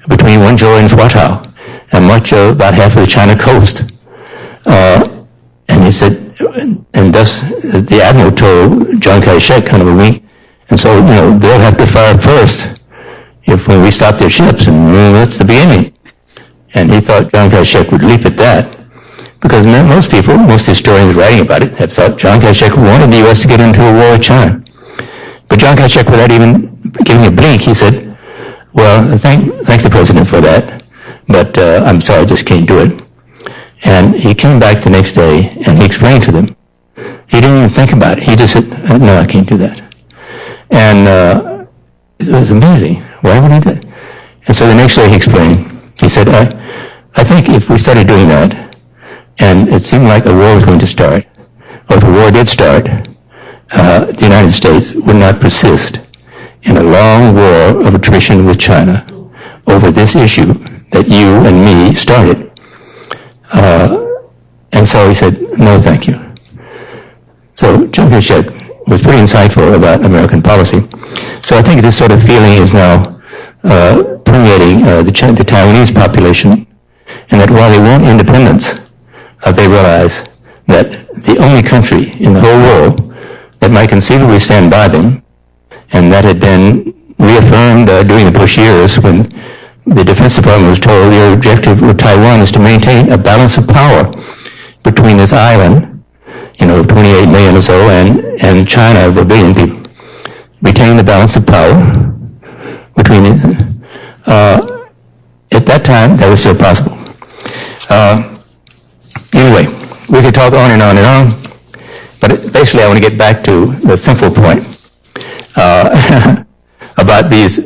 between Wenzhou and Swatow. and much of about half of the China coast. And he said, and thus the admiral told Chiang Kai-shek kind of a wink, and so, they'll have to fire first when we stop their ships, and that's the beginning. And he thought Chiang Kai-shek would leap at that, because most historians writing about it have thought Chiang Kai-shek wanted the U.S. to get into a war with China. But Chiang Kai-shek, without even giving a blink, he said, well, thank the president for that, but I'm sorry, I just can't do it. And he came back the next day, and he explained to them. He didn't even think about it. He just said, no, I can't do that. And it was amazing. Why would he do that? And so the next day he explained. He said, I think if we started doing that, and it seemed like a war was going to start, or if a war did start, the United States would not persist in a long war of attrition with China over this issue that you and me started. And so he said, no, thank you. So Chiang Kai-shek was pretty insightful about American policy. So I think this sort of feeling is now permeating the Taiwanese population, and that while they want independence, they realize that the only country in the whole world that might conceivably stand by them, and that had been reaffirmed during the Bush years when the Defense Department was told the objective of Taiwan is to maintain a balance of power between this island, of 28 million or so, and China of 1 billion people. Retain the balance of power between it. At that time, that was still possible. Anyway, we could talk on and on and on, but basically I want to get back to the simple point about these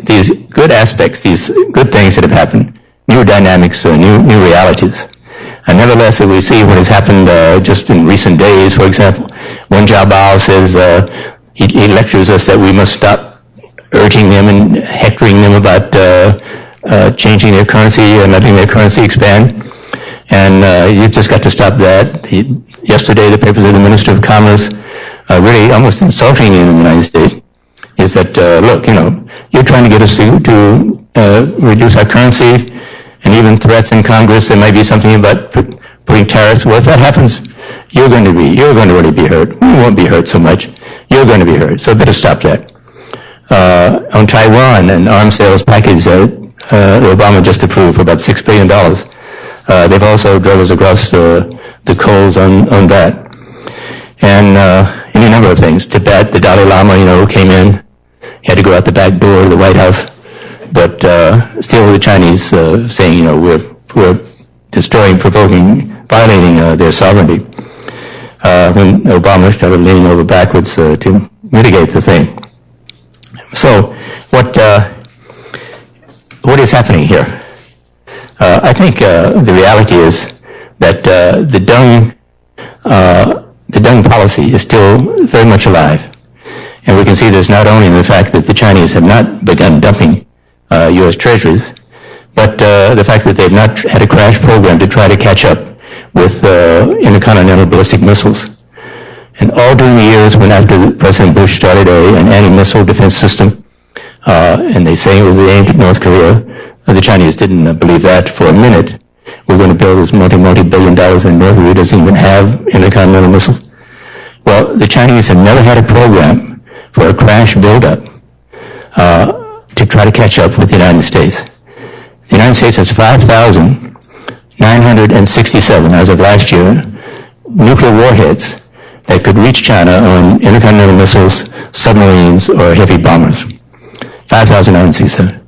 good aspects, these good things that have happened, new dynamics, new realities. And nevertheless, we see what has happened just in recent days. For example, Wen Jiabao says, he lectures us that we must stop urging them and hectoring them about changing their currency and letting their currency expand. And you've just got to stop that. Yesterday, the papers of the Minister of Commerce really almost insulting in the United States is that, look, you're trying to get us to reduce our currency, and even threats in Congress. There might be something about putting tariffs. Well, if that happens, you're going to really be hurt. We won't be hurt so much. You're going to be hurt. So better stop that. On Taiwan, an arms sales package that Obama just approved for about $6 billion. They've also drove us across the coals on that. And any number of things. Tibet, the Dalai Lama, came in. He had to go out the back door of the White House. But still the Chinese saying, we're destroying, provoking, violating their sovereignty. When Obama started leaning over backwards to mitigate the thing. So what is happening here? I think the reality is that the Deng policy is still very much alive. And we can see this not only in the fact that the Chinese have not begun dumping U.S. treasuries, but the fact that they've not had a crash program to try to catch up with intercontinental ballistic missiles. And all during the years when after President Bush started an anti-missile defense system, and they say it was aimed at North Korea, the Chinese didn't believe that for a minute. We're going to build this multi-billion dollars and North Korea doesn't even have intercontinental missiles. Well, the Chinese have never had a program for a crash buildup to try to catch up with the United States. The United States has 5,967, as of last year, nuclear warheads that could reach China on intercontinental missiles, submarines, or heavy bombers. 5,967.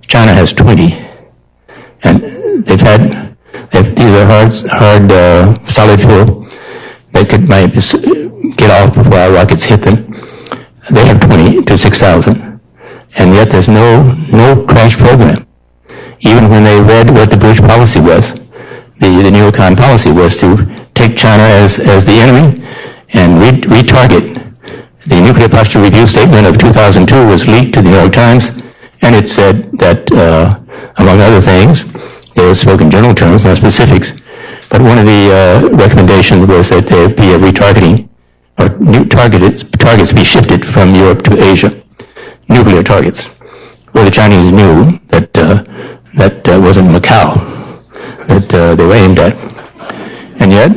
China has 20. And these are hard, solid fuel that might get off before our rockets hit them. They have 20 to 6,000. And yet there's no crash program. Even when they read what the Bush policy was, the neocon policy was to take China as the enemy and retarget. The nuclear posture review statement of 2002 was leaked to the New York Times, and it said that, among other things, they were spoken general terms, not specifics, but one of the recommendations was that there be a retargeting, or new targets be shifted from Europe to Asia, nuclear targets. Well, the Chinese knew that that wasn't Macau. that they were aimed at. And yet,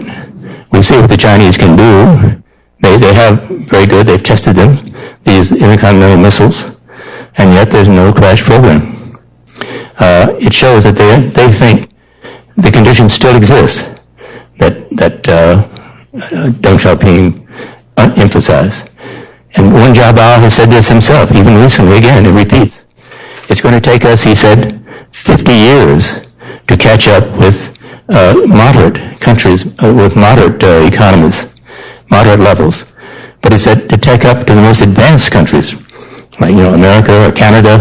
we see what the Chinese can do. They have very good, they've tested them, these intercontinental missiles, and yet there's no crash program. It shows that they think the conditions still exist that Deng Xiaoping emphasized. And Wen Jiabao has said this himself, even recently, again, it repeats. It's going to take us, he said, 50 years to catch up with moderate countries, with moderate economies, moderate levels. But he said to take up to the most advanced countries, like, America or Canada,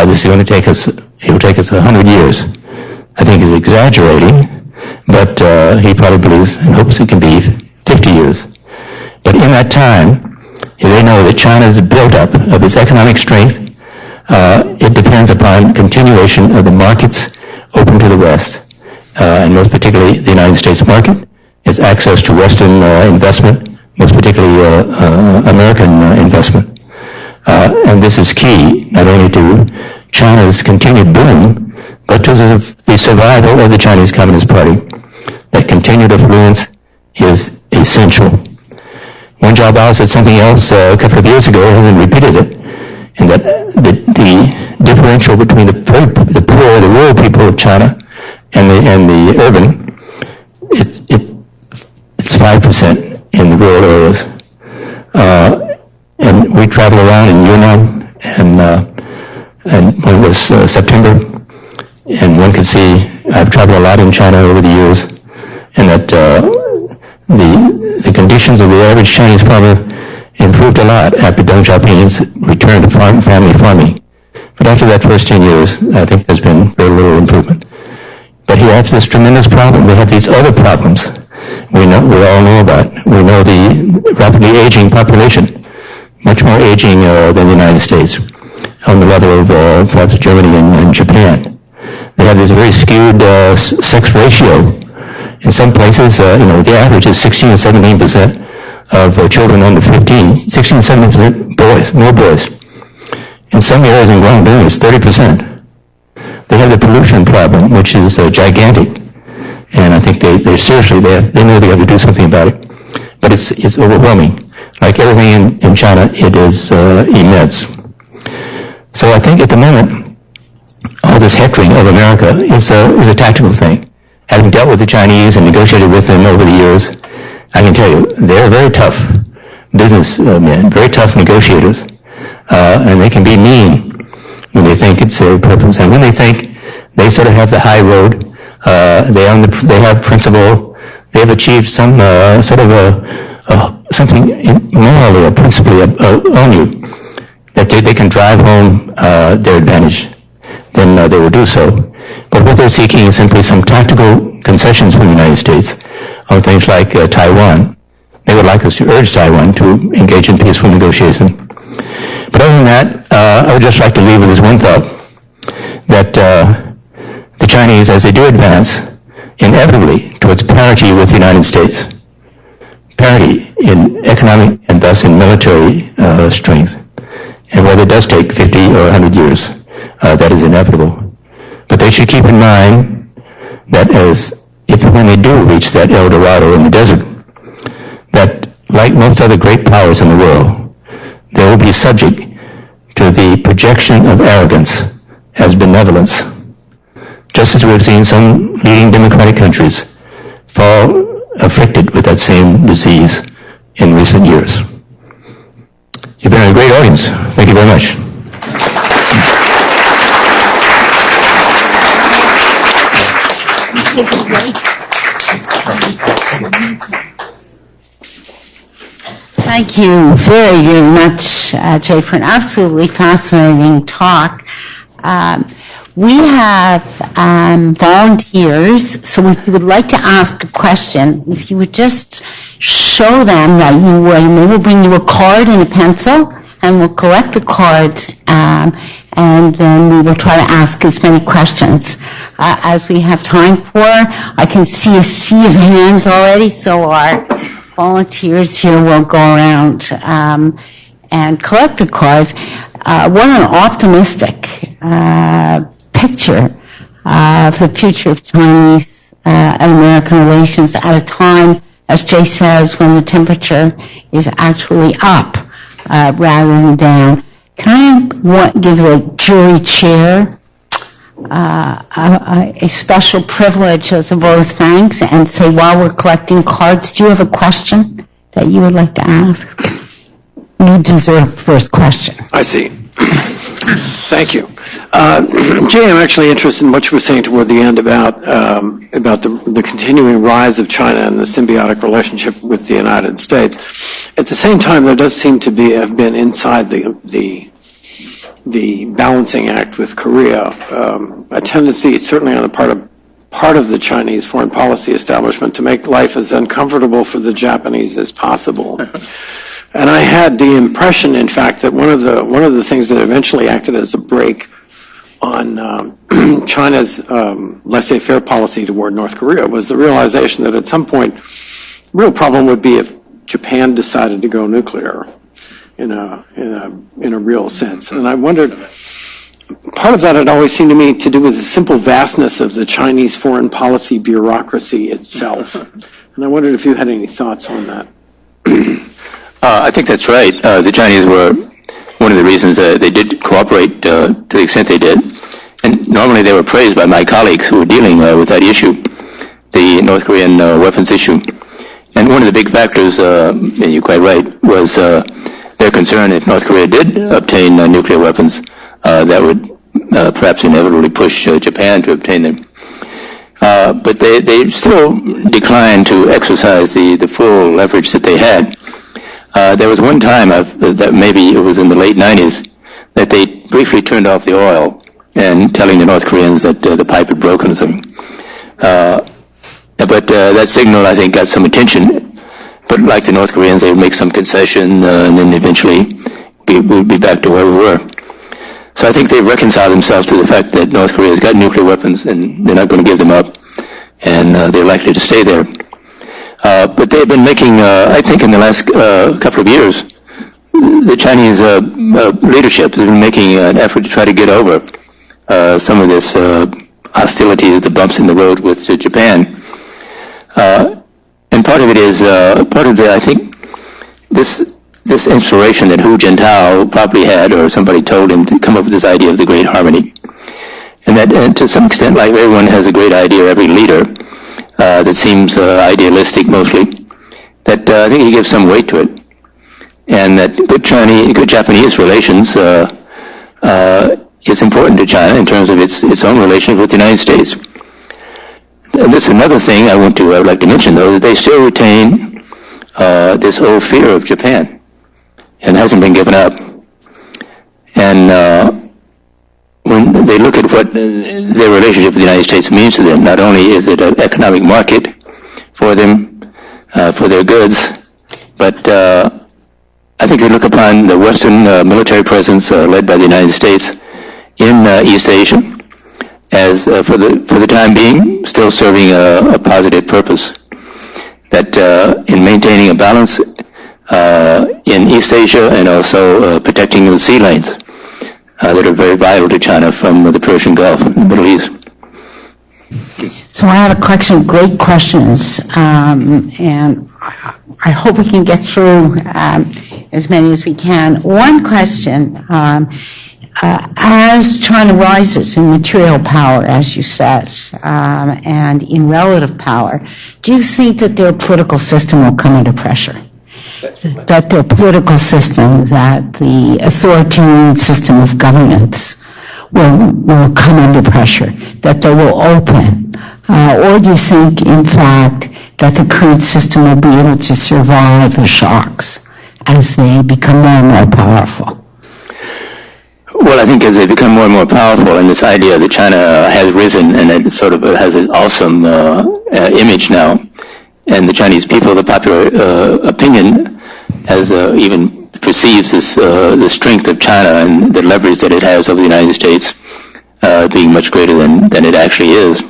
this is going to take us, it will take us 100 years. I think he's exaggerating, but he probably believes and hopes it can be 50 years. But in that time, they know that China's build-up of its economic strength, it depends upon continuation of the markets open to the West, and most particularly the United States market, its access to Western investment, most particularly American investment. And this is key, not only to China's continued boom, but to the survival of the Chinese Communist Party. That continued affluence is essential. Wen Jiabao said something else a couple of years ago, hasn't repeated it, and that the differential between the poor, the rural people of China, and the urban, it's 5% in the rural areas. And we travel around in Yunnan, and when it was September, and one could see, I've traveled a lot in China over the years, and that the conditions of the average Chinese farmer improved a lot after Deng Xiaoping's return to family farming. But after that first 10 years, I think there's been very little improvement. But he has this tremendous problem. We have these other problems we all know about. We know the rapidly aging population, much more aging than the United States, on the level of perhaps Germany and Japan. They have this very skewed sex ratio. In some places, the average is 16 or 17% of children under 15, 16 or 17% boys, more boys. In some areas in Guangdong, it's 30%. They have the pollution problem, which is gigantic. And I think they seriously, they know they have to do something about it. But it's overwhelming. Like everything in China, it is immense. So I think at the moment, all this hectoring of America is a tactical thing. Having dealt with the Chinese and negotiated with them over the years, I can tell you, they're very tough businessmen, very tough negotiators, and they can be mean when they think it's their purpose. And when they think they sort of have the high road, they have principle, they have achieved some sort of something morally or principally on you, that they can drive home their advantage, then they will do so. But what they're seeking is simply some tactical concessions from the United States on things like Taiwan. They would like us to urge Taiwan to engage in peaceful negotiation. But other than that, I would just like to leave with this one thought, that the Chinese, as they do advance, inevitably towards parity with the United States, parity in economic and thus in military strength, and whether it does take 50 or 100 years, that is inevitable. But they should keep in mind that when they do reach that El Dorado in the desert, that like most other great powers in the world, they will be subject to the projection of arrogance as benevolence, just as we've seen some leading democratic countries fall afflicted with that same disease in recent years. You've been a great audience. Thank you very much. Thank you very, very much, Jay, for an absolutely fascinating talk. We have volunteers, so if you would like to ask a question, if you would just show them that you would, and they will bring you a card and a pencil, and we'll collect the card, and then we will try to ask as many questions as we have time for. I can see a sea of hands already, so our volunteers here will go around and collect the cards. What an optimistic picture of the future of Chinese and American relations at a time, as Jay says, when the temperature is actually up rather than down. Can I give the jury chair a special privilege as a vote of thanks and say, while we're collecting cards, do you have a question that you would like to ask? You deserve first question. I see. Thank you. Jay, I'm actually interested in what you were saying toward the end about the continuing rise of China and the symbiotic relationship with the United States. At the same time, there does seem to have been inside the balancing act with Korea a tendency, certainly on the part of the Chinese foreign policy establishment, to make life as uncomfortable for the Japanese as possible. And I had the impression, in fact, that one of the things that eventually acted as a brake on China's laissez-faire policy toward North Korea was the realization that at some point, the real problem would be if Japan decided to go nuclear in a real sense. And I wondered, part of that had always seemed to me to do with the simple vastness of the Chinese foreign policy bureaucracy itself. And I wondered if you had any thoughts on that. I think that's right. The Chinese were one of the reasons they did cooperate to the extent they did. And normally they were praised by my colleagues who were dealing with that issue, the North Korean weapons issue. And one of the big factors, and you're quite right, was their concern if North Korea did obtain nuclear weapons, that would perhaps inevitably push Japan to obtain them. But they still declined to exercise the full leverage that they had. There was one time, that maybe it was in the late 90s, that they briefly turned off the oil and telling the North Koreans that the pipe had broken or something. But that signal, I think, got some attention. But like the North Koreans, they would make some concession and then eventually we'd be back to where we were. So I think they've reconciled themselves to the fact that North Korea's got nuclear weapons and they're not going to give them up, and they're likely to stay there. But they've been making, I think in the last couple of years, the Chinese leadership has been making an effort to try to get over some of this hostility, the bumps in the road with Japan. And part of it is, I think, this inspiration that Hu Jintao probably had, or somebody told him to come up with this idea of the Great Harmony. And that, to some extent, like everyone has a great idea, every leader, that seems idealistic mostly, that I think he gives some weight to it. And that good Japanese relations is important to China in terms of its own relations with the United States. And this is another thing I would like to mention, though, that they still retain this old fear of Japan, and hasn't been given up. And when they look at what their relationship with the United States means to them, not only is it an economic market for them, for their goods, but I think they look upon the Western military presence led by the United States in East Asia as, for the time being, still serving a positive purpose. That in maintaining a balance in East Asia and also protecting the sea lanes that are very vital to China from the Persian Gulf and the Middle East. So I have a collection of great questions, and I hope we can get through as many as we can. One question, as China rises in material power, as you said, and in relative power, do you think that their political system will come under pressure? That their political system, that the authoritarian system of governance will come under pressure, that they will open? Or do you think, in fact, that the current system will be able to survive the shocks as they become more and more powerful? Well, I think as they become more and more powerful, and this idea that China has risen and it sort of has an awesome image now, and the Chinese people, the popular opinion, has even perceives this the strength of China and the leverage that it has over the United States being much greater than it actually is.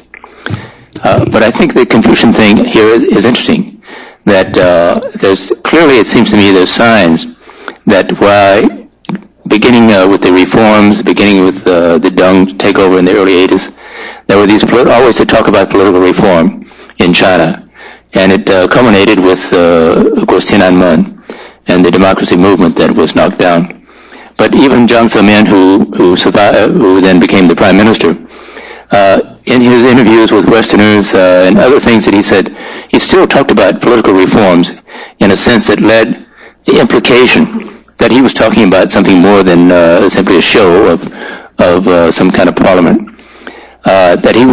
But I think the Confucian thing here is interesting. That there's clearly, it seems to me, there's signs that while beginning with the reforms, beginning with the Deng takeover in the early 80s, there were these always to talk about political reform in China, and it culminated with, of course, Tiananmen and the democracy movement that was knocked down. But even Jiang Zemin, who then became the prime minister, in his interviews with Westerners and other things that he said, he still talked about political reforms in a sense that led the implication that he was talking about something more than simply a show of some kind of parliament. That he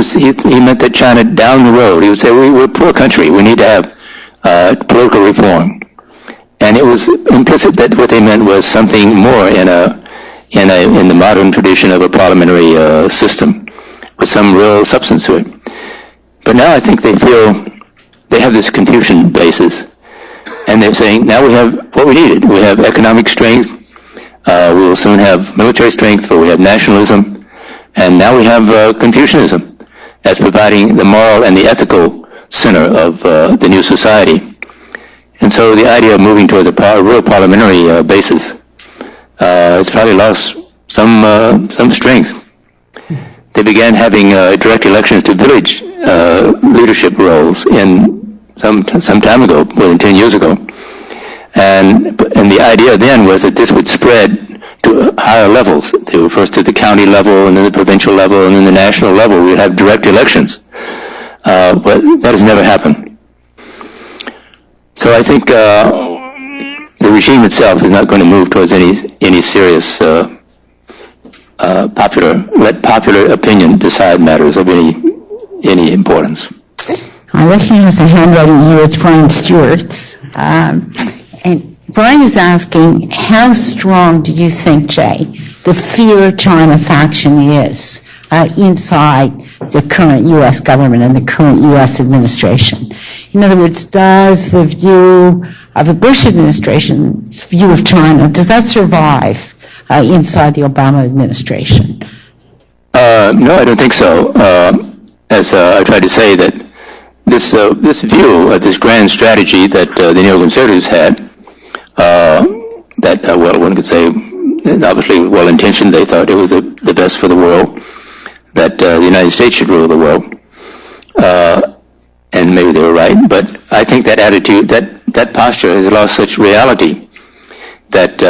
meant that China down the road, he would say, we're a poor country, we need to have political reform. And it was implicit that what they meant was something more in the modern tradition of a parliamentary system with some real substance to it. But now I think they feel they have this Confucian basis, and they're saying, now we have what we needed. We have economic strength, we will soon have military strength, but we have nationalism, and now we have Confucianism as providing the moral and the ethical center of the new society. And so the idea of moving towards a real parliamentary basis has probably lost some strength. They began having direct elections to village leadership roles in some time ago, more than 10 years ago. And the idea then was that this would spread to higher levels. They were first at the county level, and then the provincial level, and then the national level. We'd have direct elections. But that has never happened. So I think the regime itself is not going to move towards any serious let popular opinion decide matters of any importance. I recognize the handwriting here. It's Brian Stewart. And Brian is asking, how strong do you think, Jay, the fear China faction is inside the current U.S. government and the current U.S. administration? In other words, does the view of the Bush administration's view of China, does that survive inside the Obama administration? No, I don't think so. As I tried to say, that this view of this grand strategy that the neoconservatives had, well, one could say, obviously well-intentioned, they thought it was the best for the world, that the United States should rule the world. And maybe they were right, but I think that attitude, that posture has lost such reality that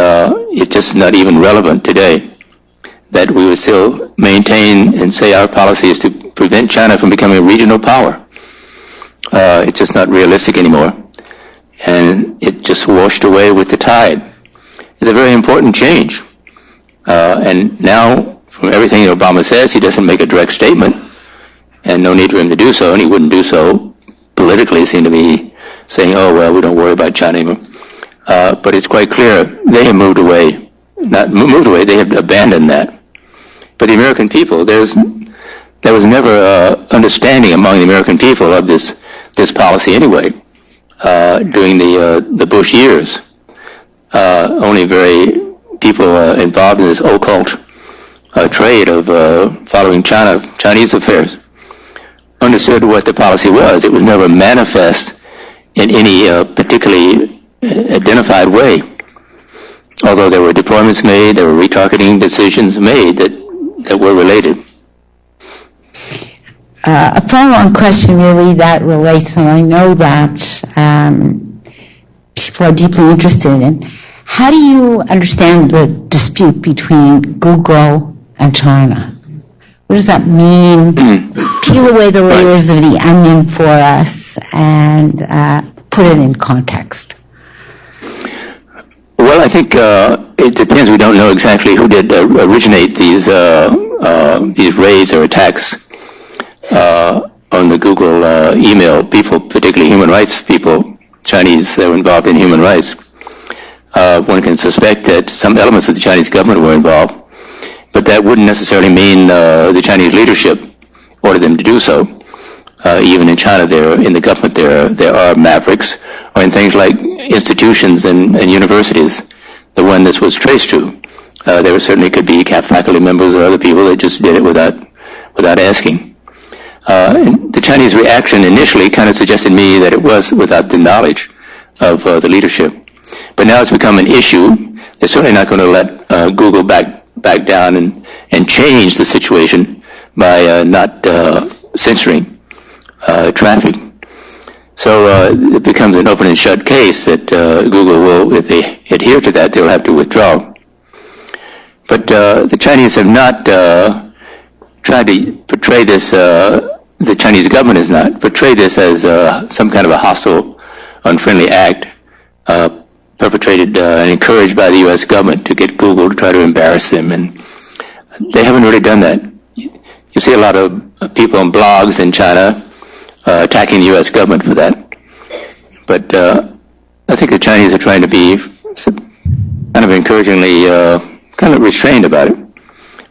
it's just not even relevant today. That we would still maintain and say our policy is to prevent China from becoming a regional power. It's just not realistic anymore. And it just washed away with the tide. It's a very important change. And now, from everything that Obama says, he doesn't make a direct statement, and no need for him to do so, and he wouldn't do so politically, seem to be saying, oh, well, we don't worry about China anymore. But it's quite clear they have moved away. Not moved away, they have abandoned that. But the American people, there was never understanding among the American people of this policy anyway. During the Bush years, only very people involved in this occult trade of following Chinese affairs understood what the policy was. It was never manifest in any particularly identified way. Although there were deployments made, there were retargeting decisions made that were related. A follow-on question really that relates, and I know that people are deeply interested in. How do you understand the dispute between Google and China? What does that mean? Peel away the layers of the onion for us and put it in context. Well, I think it depends. We don't know exactly who did originate these raids or attacks on the Google email people, particularly human rights people, Chinese that were involved in human rights. One can suspect that some elements of the Chinese government were involved, but that wouldn't necessarily mean the Chinese leadership ordered them to do so. Even in China, in the government, there are mavericks, or in things like institutions and universities, the one this was traced to. There certainly could be faculty members or other people that just did it without asking. And the Chinese reaction initially kind of suggested to me that it was without the knowledge of the leadership. But now it's become an issue. They're certainly not going to let Google back down and change the situation by not censoring traffic. So it becomes an open and shut case that Google will, if they adhere to that, they'll have to withdraw. But the Chinese have not tried to portray this, the Chinese government has not portrayed this as some kind of a hostile, unfriendly act perpetrated and encouraged by the U.S. government to get Google to try to embarrass them. And they haven't really done that. You see a lot of people on blogs in China attacking the U.S. government for that. But I think the Chinese are trying to be kind of encouragingly kind of restrained about it.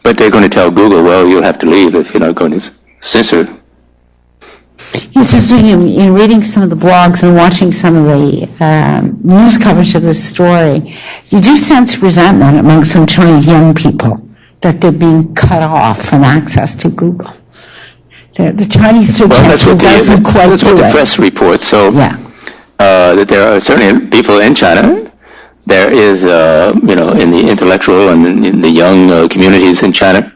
But they're going to tell Google, well, you'll have to leave if you're not going to censor. It's interesting in reading some of the blogs and watching some of the news coverage of this story, you do sense resentment among some Chinese young people that they're being cut off from access to Google. The Chinese search engine doesn't quite do it. That's what the press reports. So that there are certainly people in China. There is, in the intellectual and in the young communities in China,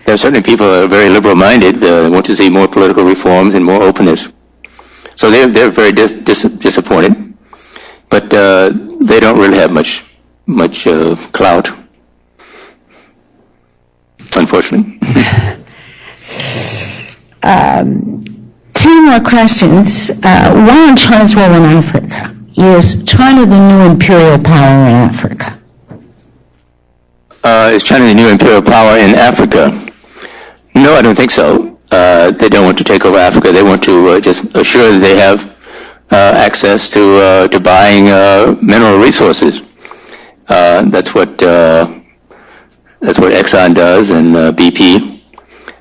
there are certainly people who are very liberal-minded, want to see more political reforms and more openness. So they're very disappointed, but they don't really have much clout, unfortunately. Two more questions. One on China's role in Africa. Is China the new imperial power in Africa? Is China the new imperial power in Africa? No, I don't think so. They don't want to take over Africa. They want to just assure that they have access to buying mineral resources. That's what Exxon does and BP.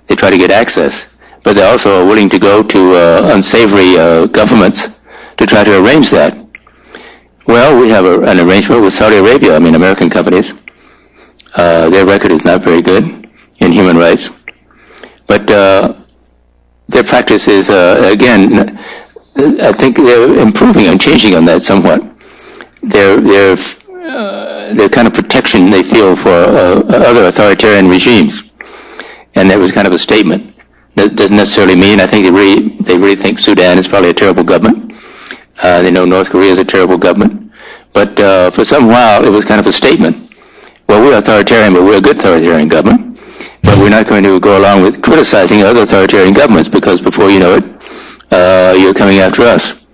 They try to get access, but they also are willing to go to unsavory governments to try to arrange that. Well, we have an arrangement with Saudi Arabia. I mean, American companies. Their record is not very good in human rights. But their practice is, again, I think they're improving and changing on that somewhat. Their kind of protection they feel for other authoritarian regimes. And that was kind of a statement. That doesn't necessarily mean, I think they really think Sudan is probably a terrible government. They know North Korea is a terrible government. But for some while, it was kind of a statement. Well, we're authoritarian, but we're a good authoritarian government. But we're not going to go along with criticizing other authoritarian governments because before you know it, you're coming after us.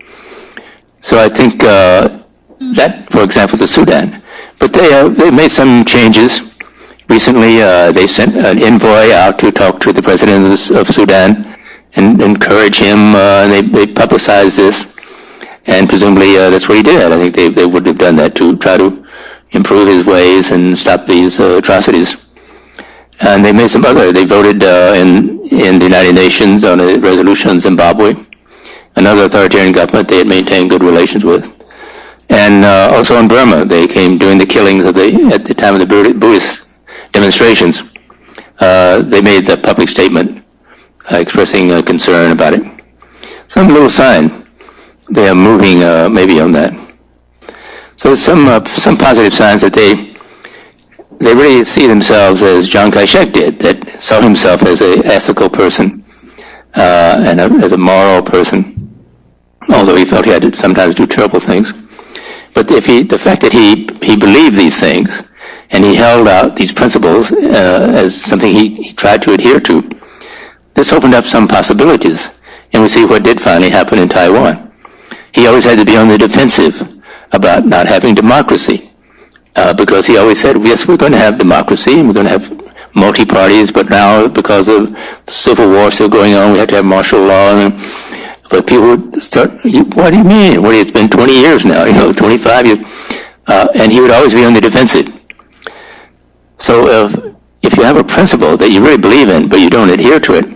So I think that, for example, the Sudan. But they made some changes. Recently, they sent an envoy out to talk to the president of Sudan and encourage him. They publicized this. And presumably that's what he did. I think they would have done that to try to improve his ways and stop these atrocities. And they made they voted in the United Nations on a resolution on Zimbabwe, another authoritarian government they had maintained good relations with. And also in Burma, they came during the killings at the time of the Buddhist demonstrations. They made the public statement expressing concern about it. Some little sign. They are moving maybe on that. So some positive signs that they really see themselves as Chiang Kai-shek did, that saw himself as an ethical person and as a moral person, although he felt he had to sometimes do terrible things. But the fact that he believed these things and he held out these principles as something he tried to adhere to, this opened up some possibilities. And we see what did finally happen in Taiwan. He always had to be on the defensive about not having democracy because he always said, yes, we're going to have democracy and we're going to have multi-parties, but now because of the civil war still going on, we have to have martial law. But people would start, what do you mean? It's been 20 years now, 25 years. And he would always be on the defensive. So if you have a principle that you really believe in, but you don't adhere to it,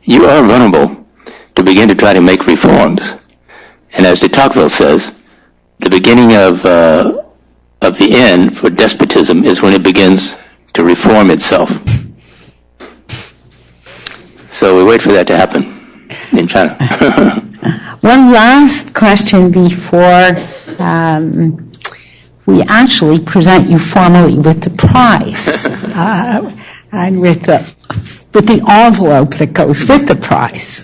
you are vulnerable to begin to try to make reforms. And as de Tocqueville says, the beginning of the end for despotism is when it begins to reform itself. So we wait for that to happen in China. One last question before we actually present you formally with the prize and with the with the envelope that goes with the prize,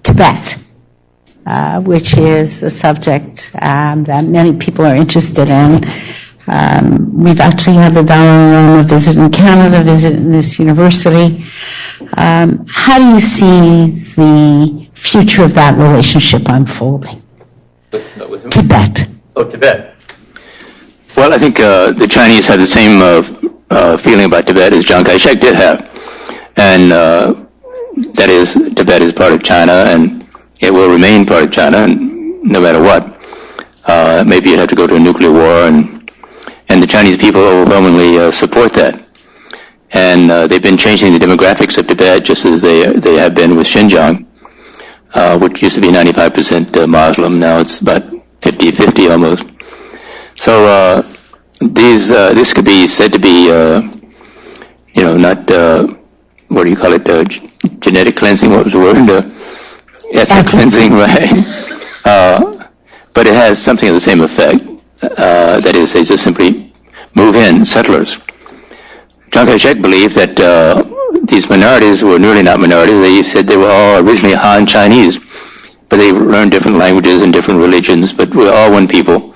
Tibet, which is a subject that many people are interested in. We've actually had the Dalai Lama visit in Canada, visit in this university. How do you see the future of that relationship unfolding? With whom? Tibet. Oh, Tibet. Well, I think the Chinese have the same feeling about Tibet as Chiang Kai-shek did have. And that is, Tibet is part of China, and it will remain part of China, and no matter what. Maybe you'd have to go to a nuclear war, and the Chinese people overwhelmingly support that. And they've been changing the demographics of Tibet just as they have been with Xinjiang, which used to be 95% Muslim. Now it's about 50-50 almost. So this could be said to be, not, what do you call it, genetic cleansing, what was the word? Ethnic cleansing, right? But it has something of the same effect. That is, they just simply move in, settlers. Chiang Kai-shek believed that these minorities were nearly not minorities. They said they were all originally Han Chinese, but they learned different languages and different religions, but we're all one people.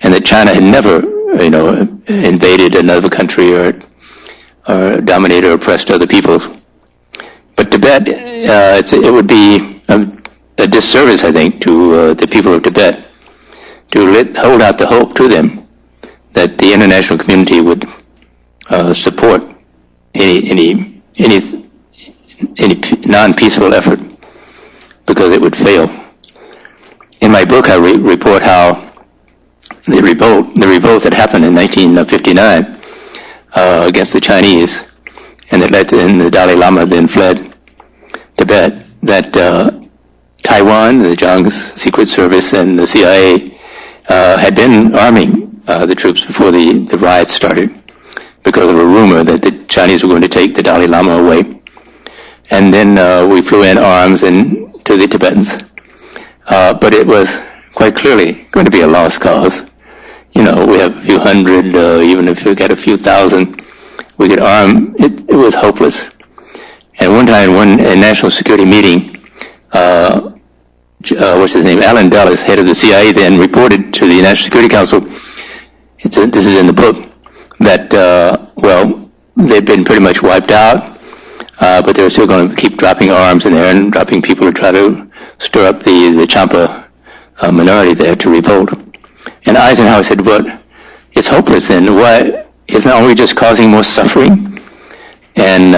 And that China had never, invaded another country or dominated or oppressed other peoples. But Tibet, it would be a disservice, I think, to the people of Tibet to hold out the hope to them that the international community would support any non-peaceful effort, because it would fail. In my book, I report how the revolt that happened in 1959 against the Chinese, and that led to, and the Dalai Lama then fled Tibet, that Taiwan, the Zhang's secret service, and the CIA had been arming the troops before the riots started, because of a rumor that the Chinese were going to take the Dalai Lama away. And then we flew in arms to the Tibetans. But it was quite clearly going to be a lost cause. We have a few hundred, even if we got a few thousand, we could arm. It was hopeless. And one time, in a national security meeting, what's his name, Alan Dulles, head of the CIA, then reported to the National Security Council, this is in the book, that, they've been pretty much wiped out, but they're still going to keep dropping arms in there and dropping people to try to stir up the Champa minority there to revolt. And Eisenhower said, well, it's hopeless then. Why? Isn't only just causing more suffering and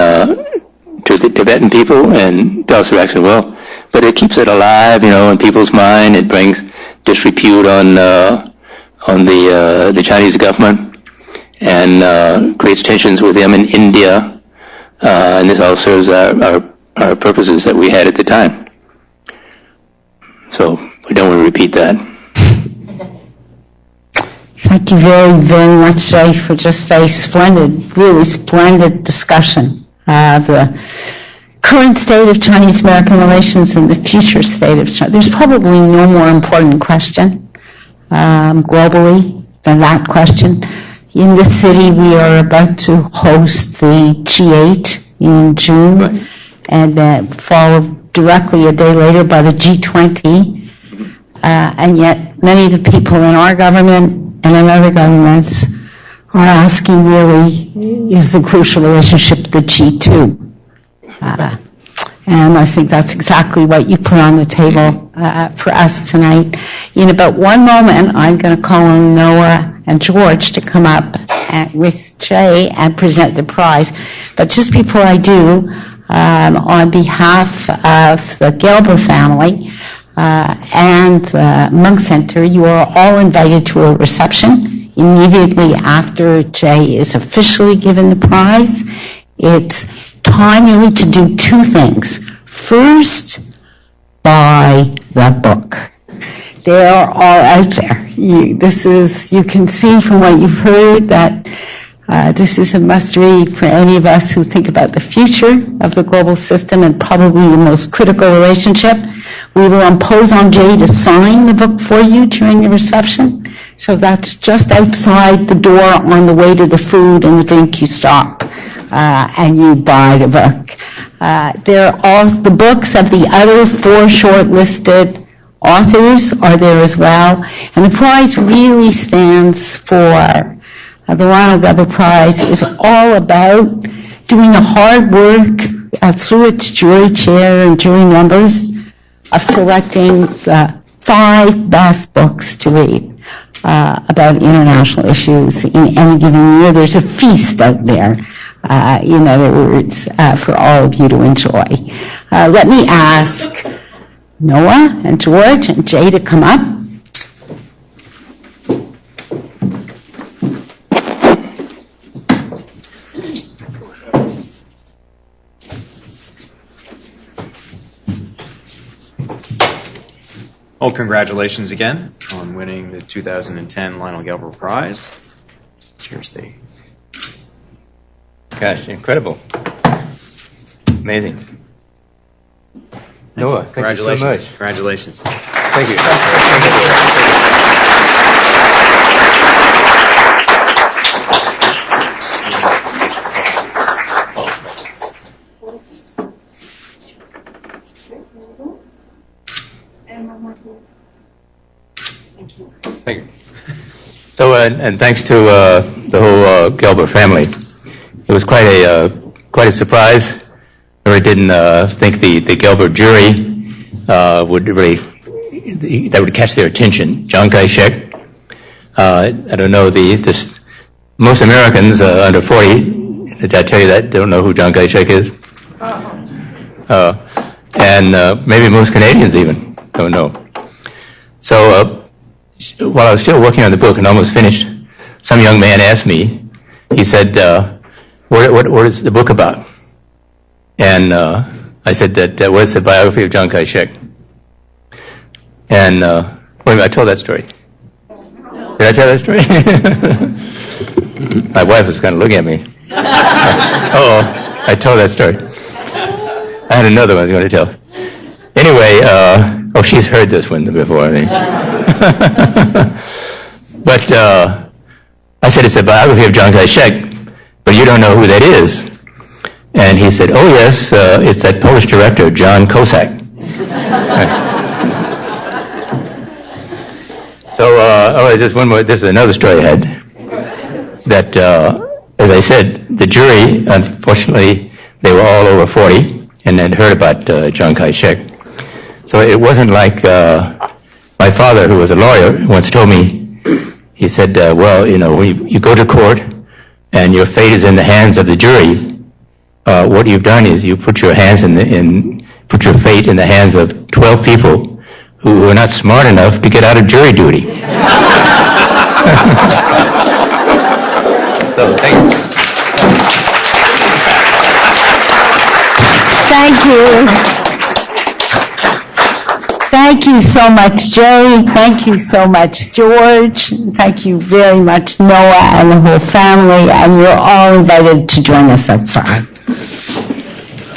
to the Tibetan people? And Dulles reacted, well, but it keeps it alive, in people's mind. It brings disrepute on the Chinese government, and creates tensions with them in India, and this all serves our purposes that we had at the time. So we don't want to repeat that. Thank you very, very much, Jay, for just a splendid, really splendid discussion of the current state of Chinese-American relations and the future state of China. There's probably no more important question globally than that question. In this city, we are about to host the G8 in June, right, and followed directly a day later by the G20. And yet, many of the people in our government and in other governments are asking, really, is the crucial relationship the G2? And I think that's exactly what you put on the table for us tonight. In about one moment, I'm going to call on Noah and George to come up with Jay and present the prize. But just before I do, on behalf of the Gelber family and the Munk Center, you are all invited to a reception immediately after Jay is officially given the prize. It's time really to do two things. First, buy the book. They are all out there. You can see from what you've heard that this is a must-read for any of us who think about the future of the global system and probably the most critical relationship. We will impose on Jay to sign the book for you during the reception. So that's just outside the door on the way to the food and the drink you stop. and you buy the book. There are also the books of the other 4 shortlisted authors are there as well. And the prize really stands for, the Lionel Gelber Prize is all about doing the hard work through its jury chair and jury members of selecting the 5 best books to read about international issues in any given year. There's a feast out there, in other words, for all of you to enjoy. Let me ask Noah and George and Jay to come up. Well, congratulations again on winning the 2010 Lionel Gelber Prize. Here's the... Gosh, incredible. Amazing. Noah, thank you so much. Congratulations. Thank you. Thank you. So, and thanks to the whole Gelber family. It was quite a surprise. I really didn't think the Gelber jury would really that would catch their attention. Chiang Kai-shek. I don't know most Americans under 40. Did I tell you that? Don't know who Chiang Kai-shek is. And maybe most Canadians even don't know. So while I was still working on the book and almost finished, some young man asked me. He said, "What is the book about?" And I said that was the biography of Chiang Kai-shek. And wait a minute, I told that story. Did I tell that story? My wife was kind of looking at me. I told that story. I had another one I was going to tell. Anyway, she's heard this one before, I think. But I said it's a biography of Chiang Kai-shek, but you don't know who that is. And he said, "Oh yes, it's that Polish director, John Cusack." So, just one more. This is another story I had. That, as I said, the jury, unfortunately, they were all over 40 and had heard about Chiang Kai-shek. So it wasn't like my father, who was a lawyer, once told me. He said, "Well, when you go to court and your fate is in the hands of the jury, what you've done is you put your fate in the hands of 12 people who are not smart enough to get out of jury duty." So, thank you. Thank you. Thank you so much, Jay. Thank you so much, George. Thank you very much, Noah and the whole family. And you're all invited to join us outside.